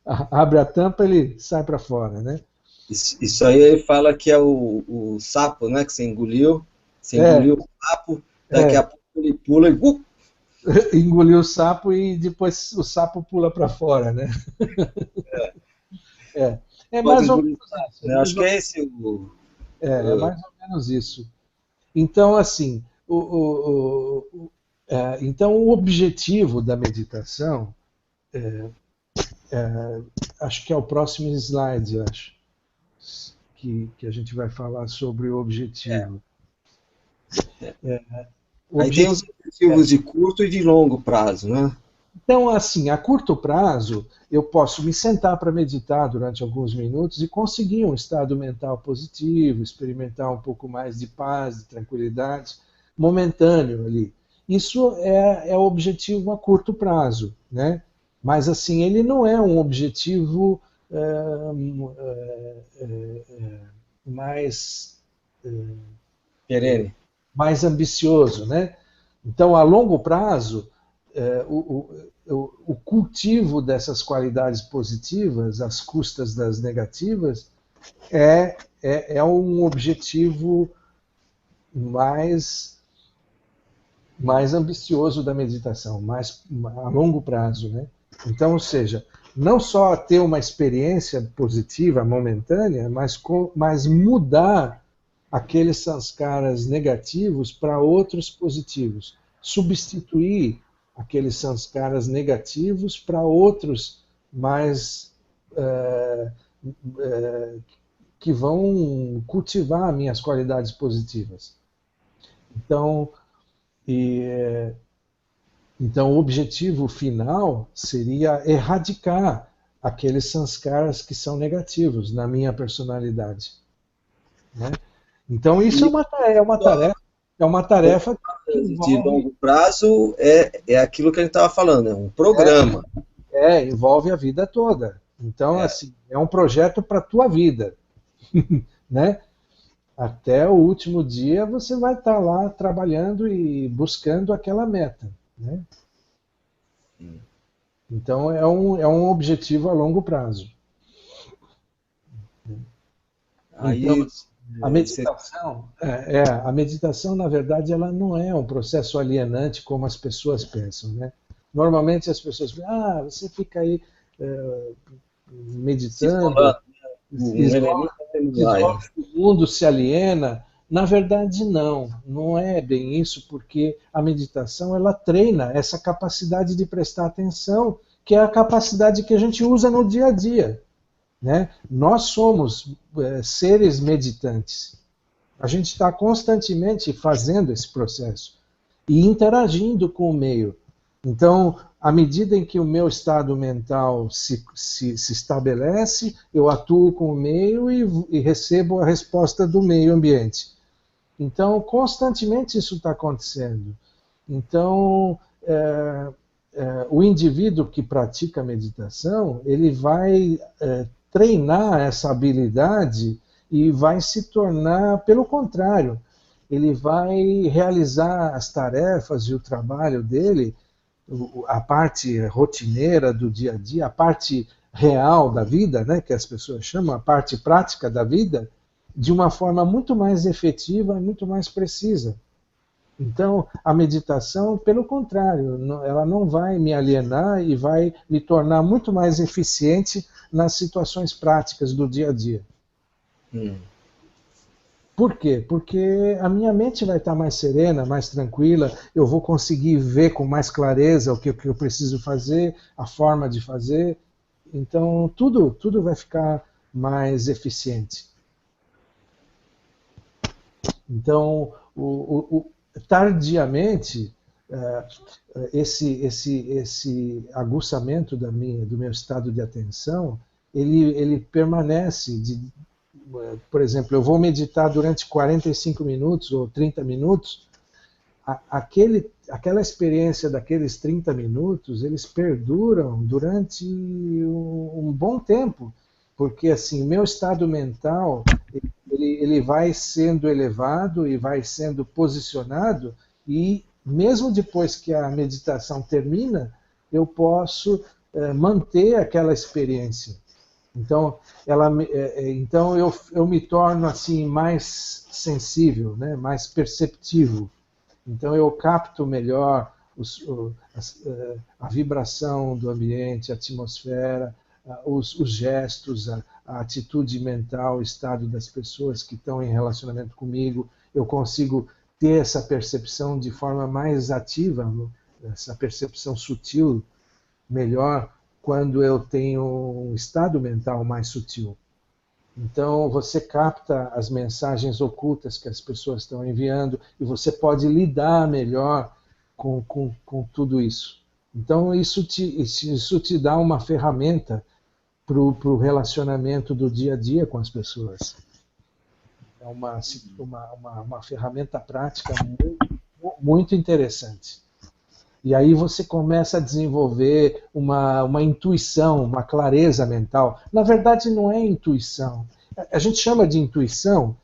abre a tampa, ele sai para fora, né? Isso aí ele fala que é o sapo, né, que você engoliu o sapo, daqui a pouco ele pula e... engoliu o sapo e depois o sapo pula para fora, né? É mais ou menos isso. Né? Acho que é esse é mais ou menos isso. Então, assim, então o objetivo da meditação, acho que é o próximo slide, acho, que a gente vai falar sobre o objetivo. Aí tem os objetivos de curto e de longo prazo, né? Então, assim, a curto prazo, eu posso me sentar para meditar durante alguns minutos e conseguir um estado mental positivo, experimentar um pouco mais de paz, de tranquilidade, momentâneo ali. Isso é o objetivo a curto prazo, né? Mas, assim, ele não é um objetivo Perene. mais ambicioso, né? Então, a longo prazo, o cultivo dessas qualidades positivas, às custas das negativas, é um objetivo mais ambicioso da meditação, mais a longo prazo, né? Então, ou seja, não só ter uma experiência positiva, momentânea, mas mudar aqueles sanskaras negativos para outros positivos. Substituir aqueles sanskaras negativos para outros mais que vão cultivar minhas qualidades positivas. Então, o objetivo final seria erradicar aqueles sanskaras que são negativos na minha personalidade, né? Então, isso é uma tarefa que envolve... De longo prazo é aquilo que a gente estava falando, é um programa. Envolve a vida toda. Então, assim, é um projeto para a tua vida, né? Até o último dia você vai estar lá trabalhando e buscando aquela meta, né? Então, é um objetivo a longo prazo. Aí, então, a meditação, na verdade, ela não é um processo alienante como as pessoas pensam, né? Normalmente as pessoas pensam, você fica aí meditando, o mundo se aliena. Na verdade, não é bem isso, porque a meditação ela treina essa capacidade de prestar atenção, que é a capacidade que a gente usa no dia a dia, né? Nós somos seres meditantes. A gente está constantemente fazendo esse processo e interagindo com o meio. Então, à medida em que o meu estado mental se estabelece, eu atuo com o meio e recebo a resposta do meio ambiente. Então, constantemente isso está acontecendo. Então, o indivíduo que pratica meditação, ele vai treinar essa habilidade e vai se tornar, pelo contrário, ele vai realizar as tarefas e o trabalho dele, a parte rotineira do dia a dia, a parte real da vida, né, que as pessoas chamam, a parte prática da vida, de uma forma muito mais efetiva e muito mais precisa. Então, a meditação, pelo contrário, ela não vai me alienar e vai me tornar muito mais eficiente nas situações práticas do dia a dia. Por quê? Porque a minha mente vai estar mais serena, mais tranquila, eu vou conseguir ver com mais clareza o que eu preciso fazer, a forma de fazer. Então, tudo vai ficar mais eficiente. Então, tardiamente, esse aguçamento do meu estado de atenção, ele permanece. Por exemplo, eu vou meditar durante 45 minutos ou 30 minutos, aquela experiência daqueles 30 minutos, eles perduram durante um bom tempo, porque assim, meu estado mental ele vai sendo elevado e vai sendo posicionado, e mesmo depois que a meditação termina, eu posso manter aquela experiência. Então, então eu me torno assim mais sensível, né, mais perceptivo. Então eu capto melhor a vibração do ambiente, a atmosfera, os gestos, a atitude mental, o estado das pessoas que estão em relacionamento comigo. Eu consigo ter essa percepção de forma mais ativa, essa percepção sutil, melhor, quando eu tenho um estado mental mais sutil. Então, você capta as mensagens ocultas que as pessoas estão enviando e você pode lidar melhor com tudo isso. Então, isso te dá uma ferramenta para o relacionamento do dia a dia com as pessoas. É uma ferramenta prática muito interessante. E aí você começa a desenvolver uma intuição, uma clareza mental. Na verdade, não é intuição. A gente chama de intuição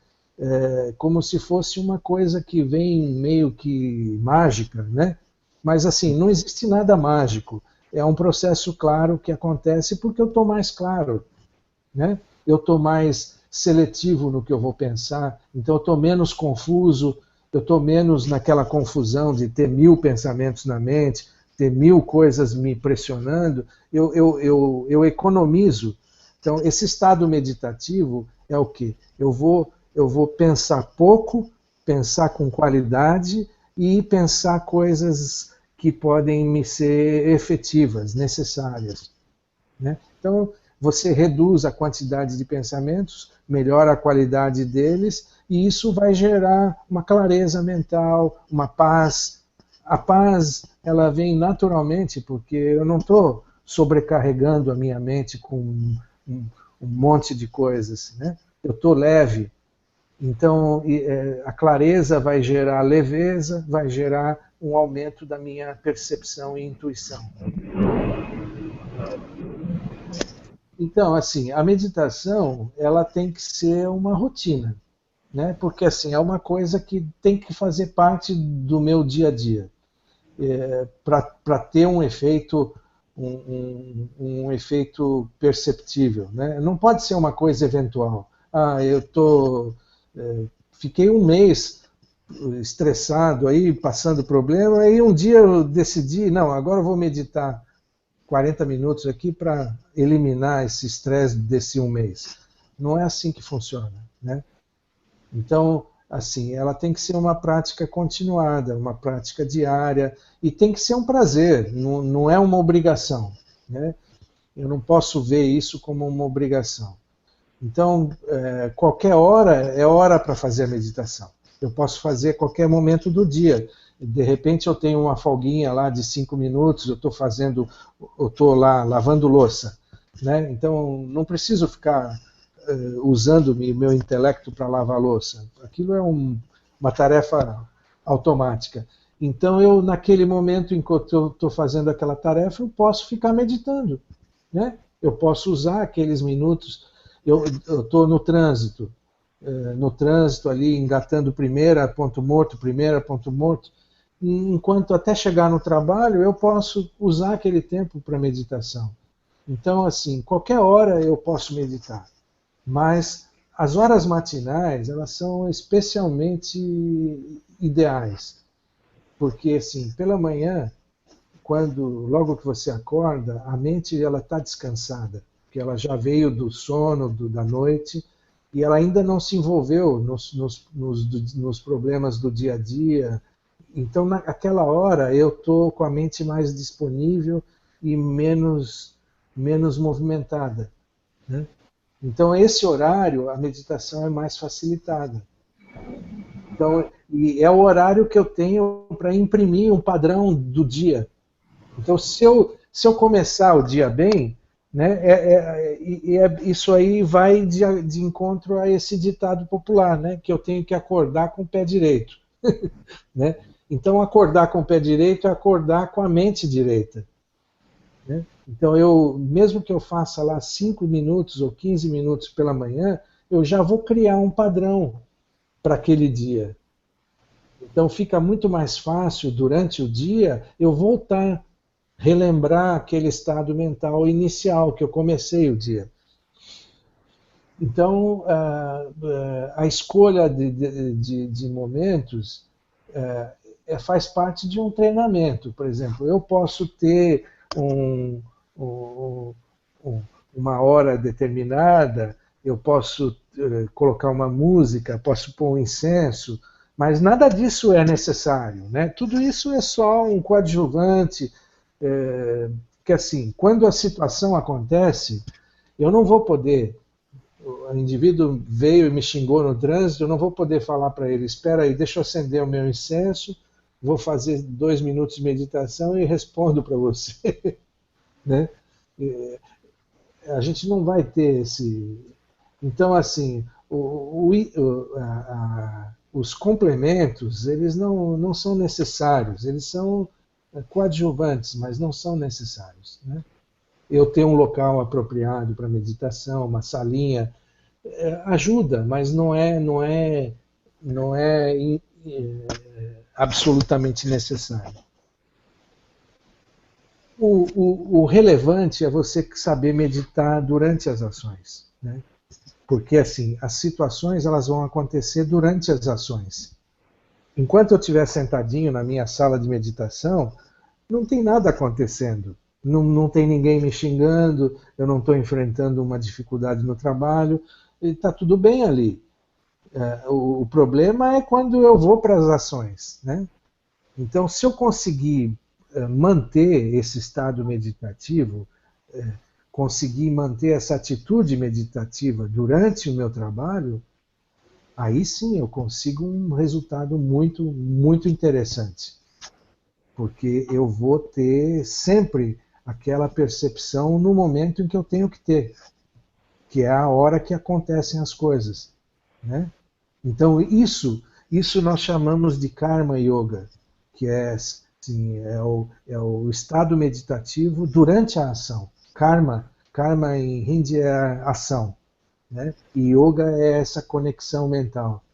como se fosse uma coisa que vem meio que mágica, né? Mas assim, não existe nada mágico. É um processo claro que acontece porque eu estou mais claro, né? Eu estou mais seletivo no que eu vou pensar, então eu estou menos confuso, eu estou menos naquela confusão de ter 1000 pensamentos na mente, ter 1000 coisas me pressionando, eu economizo. Então, esse estado meditativo é o quê? Eu vou pensar pouco, pensar com qualidade e pensar coisas que podem me ser efetivas, necessárias, né? Então, você reduz a quantidade de pensamentos, melhora a qualidade deles, e isso vai gerar uma clareza mental, uma paz. A paz, ela vem naturalmente, porque eu não estou sobrecarregando a minha mente com um monte de coisas, né? Eu estou leve. Então, a clareza vai gerar leveza, vai gerar um aumento da minha percepção e intuição. Então, assim, a meditação, ela tem que ser uma rotina, né? Porque assim, é uma coisa que tem que fazer parte do meu dia a dia, para ter um efeito, um efeito perceptível, né? Não pode ser uma coisa eventual. Fiquei um mês estressado aí, passando problema, aí um dia eu decidi, não, agora eu vou meditar 40 minutos aqui para eliminar esse estresse desse um mês. Não é assim que funciona, né? Então, assim, ela tem que ser uma prática continuada, uma prática diária, e tem que ser um prazer, não é uma obrigação, né? Eu não posso ver isso como uma obrigação. Então, qualquer hora é hora para fazer a meditação. Eu posso fazer a qualquer momento do dia. De repente eu tenho uma folguinha lá de 5 minutos, eu estou lá lavando louça, né? Então não preciso ficar usando o meu intelecto para lavar louça. Aquilo é uma tarefa automática. Então eu, naquele momento, enquanto eu estou fazendo aquela tarefa, eu posso ficar meditando, né? Eu posso usar aqueles minutos. Eu estou no trânsito ali, engatando primeira, ponto morto, enquanto até chegar no trabalho, eu posso usar aquele tempo para meditação. Então, assim, qualquer hora eu posso meditar. Mas as horas matinais, elas são especialmente ideais. Porque, assim, pela manhã, logo que você acorda, a mente está descansada. Porque ela já veio do sono, da noite, e ela ainda não se envolveu nos problemas do dia a dia. Então, naquela hora, eu estou com a mente mais disponível e menos movimentada, né? Então, esse horário, a meditação é mais facilitada. Então, e é o horário que eu tenho para imprimir um padrão do dia. Então, se eu começar o dia bem, né, isso aí vai de encontro a esse ditado popular, né, que eu tenho que acordar com o pé direito. Né? Então, acordar com o pé direito é acordar com a mente direita. Né? Então, mesmo que eu faça lá 5 minutos ou 15 minutos pela manhã, eu já vou criar um padrão para aquele dia. Então fica muito mais fácil, durante o dia, eu voltar, relembrar aquele estado mental inicial que eu comecei o dia. Então, a escolha de momentos faz parte de um treinamento. Por exemplo, eu posso ter uma hora determinada, eu posso colocar uma música, posso pôr um incenso, mas nada disso é necessário, né? Tudo isso é só um coadjuvante, que assim, quando a situação acontece, eu não vou poder, o indivíduo veio e me xingou no trânsito, eu não vou poder falar para ele, espera aí, deixa eu acender o meu incenso, vou fazer 2 minutos de meditação e respondo para você. Né? A gente não vai ter esse... Então, assim, os complementos, eles não são necessários, eles são coadjuvantes, mas não são necessários. Né? Eu ter um local apropriado para meditação, uma salinha, ajuda, mas não é absolutamente necessário. O relevante é você saber meditar durante as ações, né? Porque assim, as situações elas vão acontecer durante as ações. Enquanto eu estiver sentadinho na minha sala de meditação, não tem nada acontecendo. Não tem ninguém me xingando, eu não estou enfrentando uma dificuldade no trabalho, está tudo bem ali. O problema é quando eu vou para as ações, né? Então, se eu conseguir manter esse estado meditativo, conseguir manter essa atitude meditativa durante o meu trabalho, aí sim eu consigo um resultado muito, muito interessante. Porque eu vou ter sempre aquela percepção no momento em que eu tenho que ter, que é a hora que acontecem as coisas. Né? Então, isso nós chamamos de Karma Yoga, que é, assim, é o estado meditativo durante a ação. Karma em Hindi é a ação, né? E Yoga é essa conexão mental.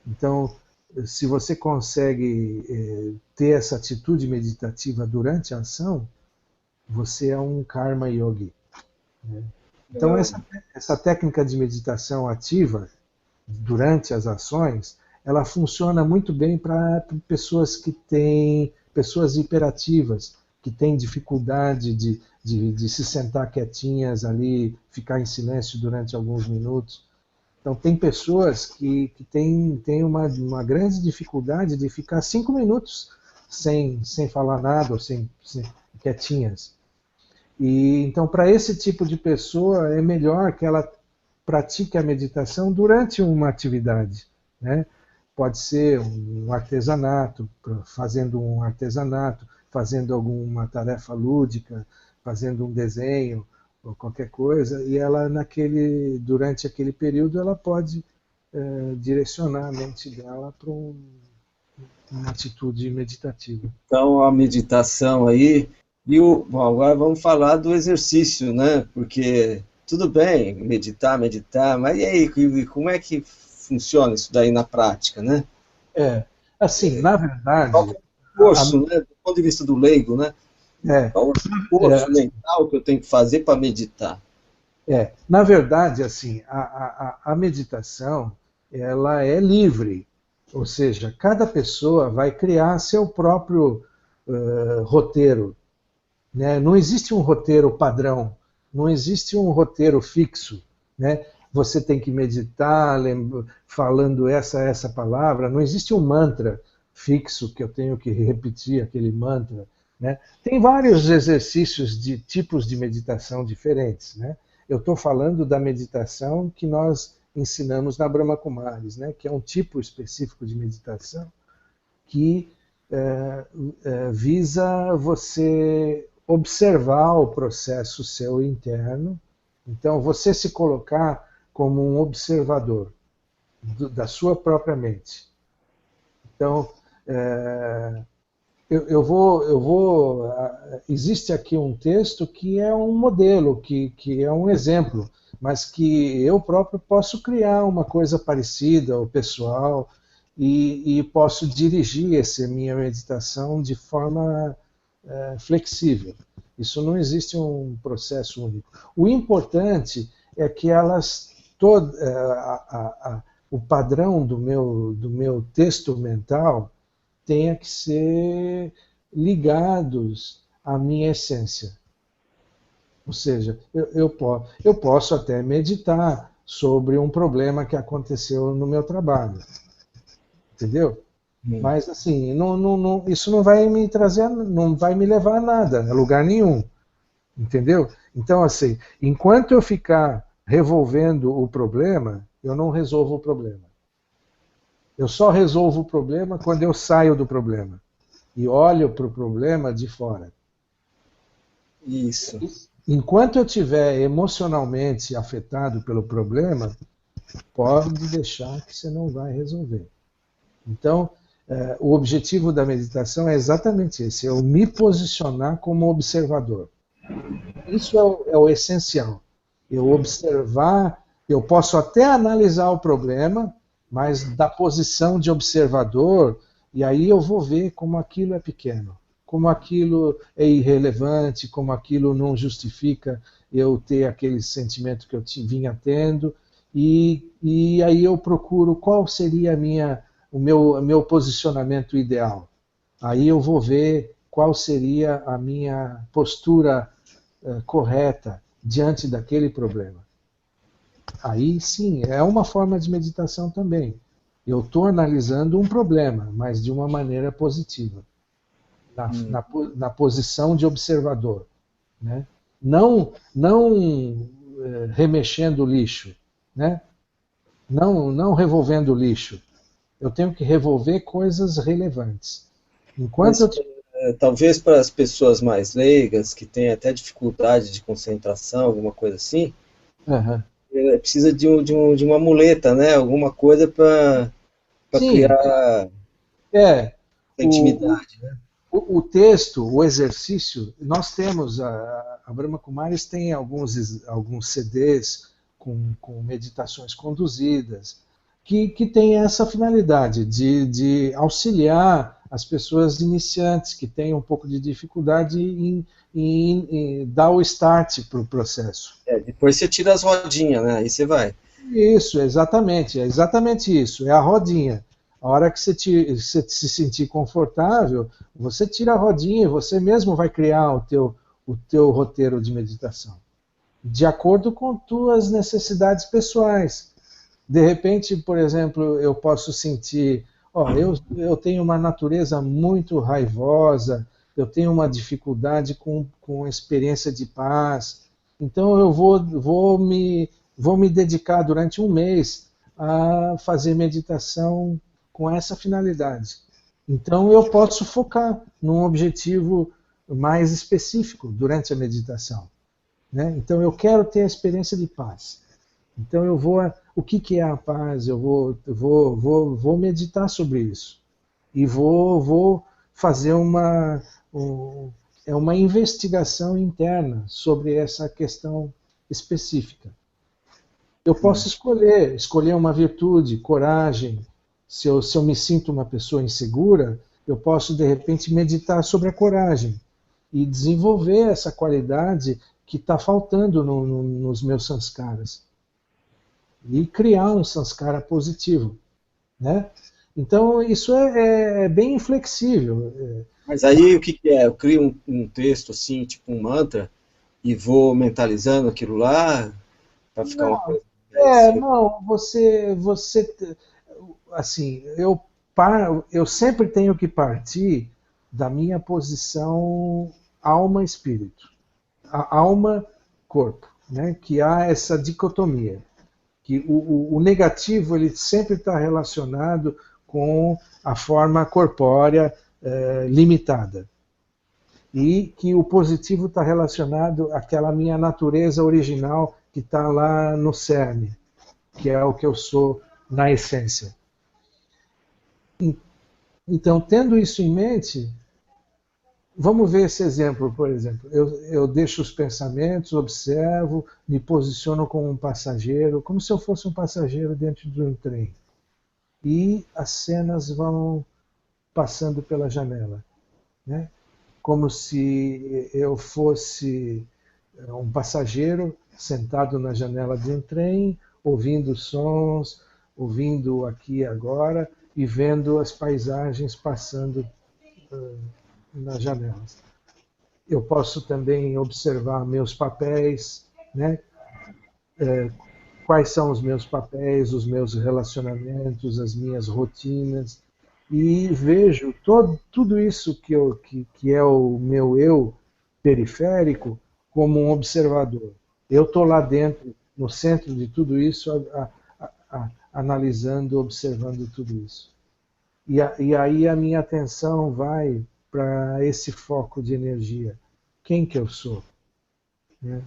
Então, se você consegue ter essa atitude meditativa durante a ação, você é um Karma Yogi. Né? Então, essa técnica de meditação ativa, durante as ações, ela funciona muito bem para pessoas pessoas hiperativas, que têm dificuldade de se sentar quietinhas ali, ficar em silêncio durante alguns minutos. Então, tem pessoas que têm uma grande dificuldade de ficar 5 minutos sem falar nada, ou quietinhas. E, então, para esse tipo de pessoa, é melhor que ela pratique a meditação durante uma atividade. Né? Pode ser um artesanato, fazendo um artesanato, fazendo alguma tarefa lúdica, fazendo um desenho, ou qualquer coisa, e ela durante aquele período ela pode direcionar a mente dela para uma atitude meditativa. Então a meditação aí, bom, agora vamos falar do exercício, né? Porque tudo bem, meditar, mas e aí, como é que funciona isso daí na prática, né? Assim, na verdade... Qual é o esforço, né, do ponto de vista do leigo, né? Qual é o esforço mental que eu tenho que fazer para meditar? Na verdade, assim, a meditação, ela é livre. Ou seja, cada pessoa vai criar seu próprio roteiro. Né? Não existe um roteiro padrão, não existe um roteiro fixo. Né? Você tem que meditar falando essa palavra, não existe um mantra fixo que eu tenho que repetir aquele mantra. Né? Tem vários exercícios de tipos de meditação diferentes. Né? Eu estou falando da meditação que nós ensinamos na Brahma Kumaris, né? Que é um tipo específico de meditação que visa você observar o processo seu interno. Então, você se colocar como um observador da sua própria mente. Então, existe aqui um texto que é um modelo, que é um exemplo, mas que eu próprio posso criar uma coisa parecida, o pessoal, e posso dirigir essa minha meditação de forma flexível. Isso não existe um processo único. O importante é que o padrão do meu texto mental tenha que ser ligados à minha essência. Ou seja, eu posso até meditar sobre um problema que aconteceu no meu trabalho. Entendeu? Mas assim, isso não vai me trazer, não vai me levar a nada, a lugar nenhum. Entendeu? Então, assim, enquanto eu ficar revolvendo o problema, eu não resolvo o problema. Eu só resolvo o problema quando eu saio do problema e olho para o problema de fora. Isso. Enquanto eu estiver emocionalmente afetado pelo problema, pode deixar que você não vai resolver. Então, o objetivo da meditação é exatamente esse, eu me posicionar como observador. Isso é o essencial. Eu observar, eu posso até analisar o problema, mas da posição de observador, e aí eu vou ver como aquilo é pequeno, como aquilo é irrelevante, como aquilo não justifica eu ter aquele sentimento que eu vinha tendo, e aí eu procuro qual seria o meu posicionamento ideal. Aí eu vou ver qual seria a minha postura correta diante daquele problema. Aí sim, é uma forma de meditação também. Eu estou analisando um problema, mas de uma maneira positiva. Na posição de observador. Né? Não remexendo o lixo. Né? Não revolvendo o lixo. Eu tenho que revolver coisas relevantes. Talvez para as pessoas mais leigas, que têm até dificuldade de concentração, alguma coisa assim, precisa de uma muleta, né? Alguma coisa para criar intimidade. Né? O texto, o exercício, nós temos, a Brahma Kumaris tem alguns CDs com meditações conduzidas, que tem essa finalidade de auxiliar as pessoas iniciantes que têm um pouco de dificuldade em dar o start para o processo. Depois você tira as rodinhas, né? Aí você vai. Isso, exatamente. É exatamente isso. É a rodinha. A hora que você se sentir confortável, você tira a rodinha e você mesmo vai criar o teu roteiro de meditação. De acordo com tuas necessidades pessoais. De repente, por exemplo, eu posso sentir, eu tenho uma natureza muito raivosa, eu tenho uma dificuldade com experiência de paz, então eu vou me dedicar durante um mês a fazer meditação com essa finalidade. Então eu posso focar num objetivo mais específico durante a meditação. Né? Então eu quero ter a experiência de paz. Então eu vou... O que é a paz? Eu vou meditar sobre isso. E vou fazer uma investigação interna sobre essa questão específica. Eu posso escolher uma virtude, coragem. Se eu me sinto uma pessoa insegura, eu posso, de repente, meditar sobre a coragem e desenvolver essa qualidade que está faltando nos meus sanskaras. E criar um sanskara positivo. Né? Então, isso é bem inflexível. Mas aí, o que é? Eu crio um texto, assim, tipo um mantra, e vou mentalizando aquilo lá, para ficar uma coisa... Não, você assim, eu sempre tenho que partir da minha posição alma-espírito. Alma-corpo, né? Que há essa dicotomia. Que o negativo ele sempre está relacionado com a forma corpórea limitada. E que o positivo está relacionado àquela minha natureza original que está lá no cerne, que é o que eu sou na essência. Então, tendo isso em mente, vamos ver esse exemplo, por exemplo. Eu deixo os pensamentos, observo, me posiciono como um passageiro, como se eu fosse um passageiro dentro de um trem. E as cenas vão passando pela janela, né? Como se eu fosse um passageiro sentado na janela de um trem, ouvindo sons, ouvindo aqui e agora e vendo as paisagens passando nas janelas. Eu posso também observar meus papéis, né? Quais são os meus papéis, os meus relacionamentos, as minhas rotinas, e vejo tudo isso que é o meu eu periférico como um observador. Eu estou lá dentro, no centro de tudo isso, analisando, observando tudo isso. E aí a minha atenção vai para esse foco de energia. Quem que eu sou? Né?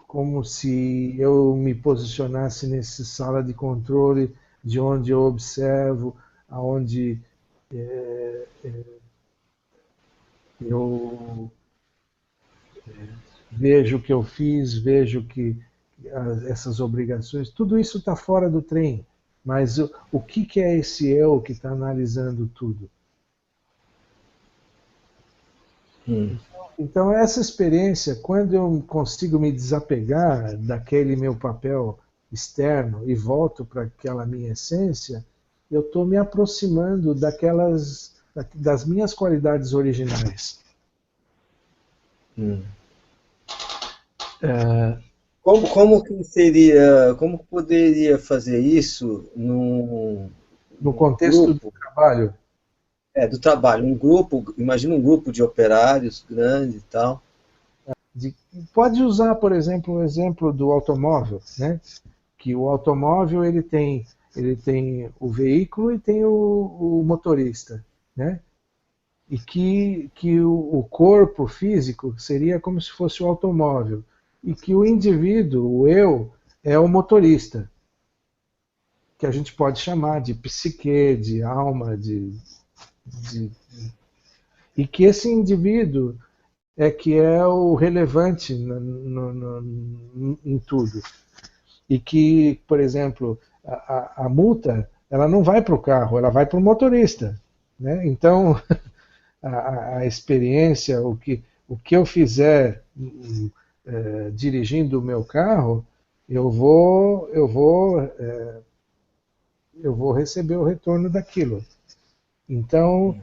Como se eu me posicionasse nessa sala de controle, de onde eu observo, aonde eu vejo o que eu fiz, vejo que essas obrigações, tudo isso está fora do trem. Mas o que é esse eu que está analisando tudo? Então, essa experiência, quando eu consigo me desapegar daquele meu papel externo e volto para aquela minha essência, eu estou me aproximando das minhas qualidades originais. Como que seria, como poderia fazer isso no contexto do trabalho? Do trabalho, um grupo, imagina um grupo de operários grande e tal. Pode usar, por exemplo, o exemplo do automóvel, né? Que o automóvel ele tem o veículo e tem o motorista, né? E que o corpo físico seria como se fosse o automóvel e que o indivíduo, o eu, é o motorista, que a gente pode chamar de psique, de alma, e que esse indivíduo é que é o relevante em tudo. E que, por exemplo, a multa, ela não vai para o carro, ela vai para o motorista. Né? Então, a experiência, o que eu fizer dirigindo o meu carro, eu vou receber o retorno daquilo. Então,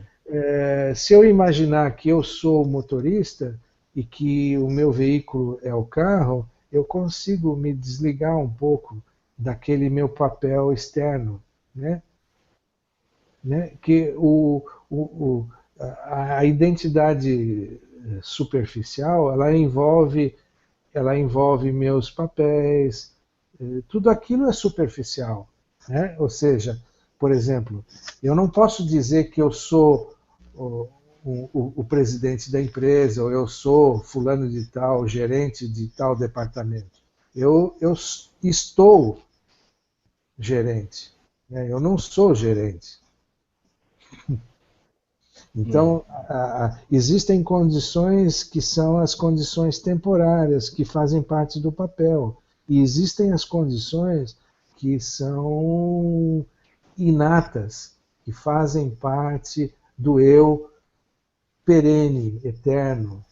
se eu imaginar que eu sou o motorista e que o meu veículo é o carro, eu consigo me desligar um pouco daquele meu papel externo, né? Que a identidade superficial, ela envolve meus papéis, tudo aquilo é superficial, né? Ou seja, por exemplo, eu não posso dizer que eu sou o presidente da empresa, ou eu sou fulano de tal, gerente de tal departamento. Eu estou gerente, né? Eu não sou gerente. Então, existem condições que são as condições temporárias, que fazem parte do papel. E existem as condições que são inatas, que fazem parte do eu perene, eterno.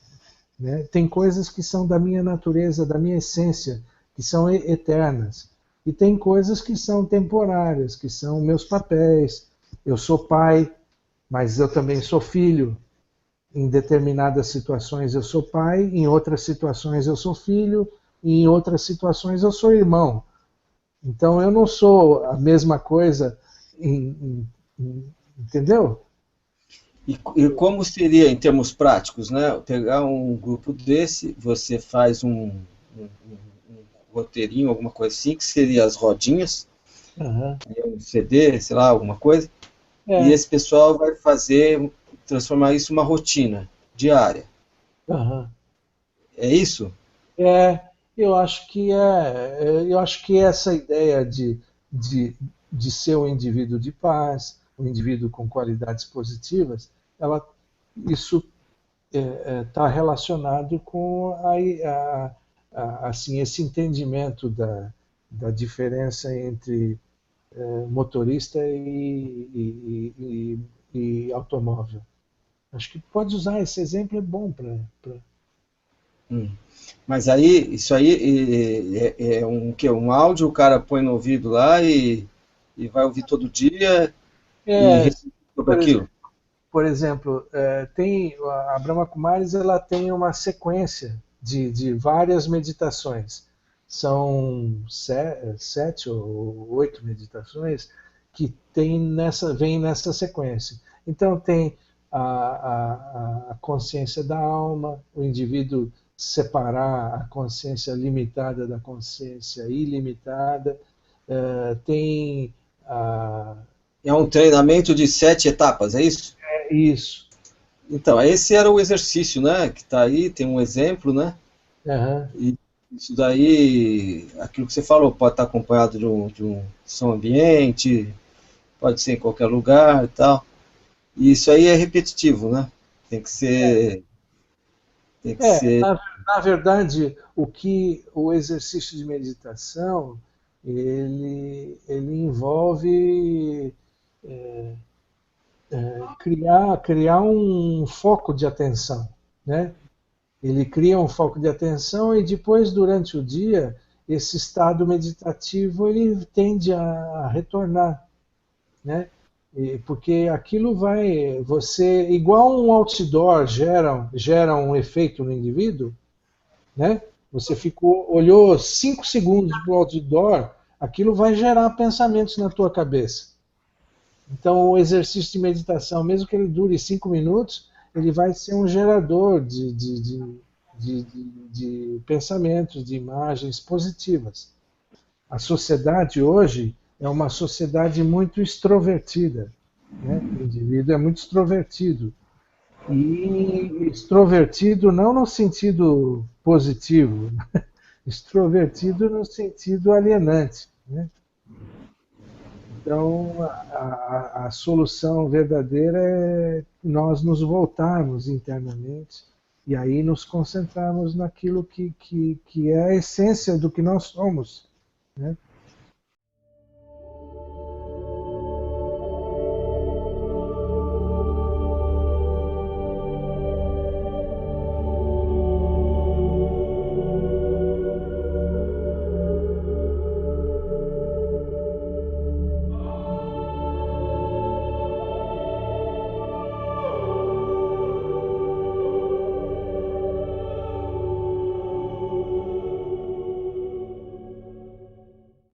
Né? Tem coisas que são da minha natureza, da minha essência, que são eternas. E tem coisas que são temporárias, que são meus papéis. Eu sou pai, mas eu também sou filho. Em determinadas situações eu sou pai, em outras situações eu sou filho, e em outras situações eu sou irmão. Então eu não sou a mesma coisa, entendeu? E como seria em termos práticos, né? Pegar um grupo desse, você faz um roteirinho, alguma coisa assim, que seria as rodinhas, um CD, sei lá, alguma coisa, e esse pessoal vai transformar isso numa rotina diária. É isso? Eu acho que essa ideia de ser um indivíduo de paz, um indivíduo com qualidades positivas, ela isso está relacionado com assim, esse entendimento da diferença entre motorista e automóvel. Acho que pode usar esse exemplo, é bom para... Mas aí, isso aí é um, que, um áudio, o cara põe no ouvido lá e vai ouvir todo dia e refletir sobre aquilo. Por exemplo, a Brahma Kumaris, ela tem uma sequência de várias meditações. São 7 ou 8 meditações que vêm nessa sequência. Então tem a consciência da alma, o indivíduo separar a consciência limitada da consciência ilimitada, tem É um treinamento de 7 etapas, é isso? É isso. Então, esse era o exercício, né? Que está aí, tem um exemplo, né? Uhum. E isso daí, aquilo que você falou, pode estar acompanhado de um som ambiente, pode ser em qualquer lugar e tal. E isso aí é repetitivo, né? Tem que ser... Na verdade, o exercício de meditação, ele envolve criar um foco de atenção, né? Ele cria um foco de atenção e depois, durante o dia, esse estado meditativo ele tende a retornar, né? Porque aquilo igual um outdoor gera um efeito no indivíduo, né? Você olhou 5 segundos para o outdoor, aquilo vai gerar pensamentos na tua cabeça. Então, o exercício de meditação, mesmo que ele dure 5 minutos, ele vai ser um gerador de pensamentos, de imagens positivas. A sociedade hoje é uma sociedade muito extrovertida, né? O indivíduo é muito extrovertido. E extrovertido não no sentido positivo, extrovertido no sentido alienante, né? Então, a solução verdadeira é nós nos voltarmos internamente e aí nos concentrarmos naquilo que é a essência do que nós somos, né?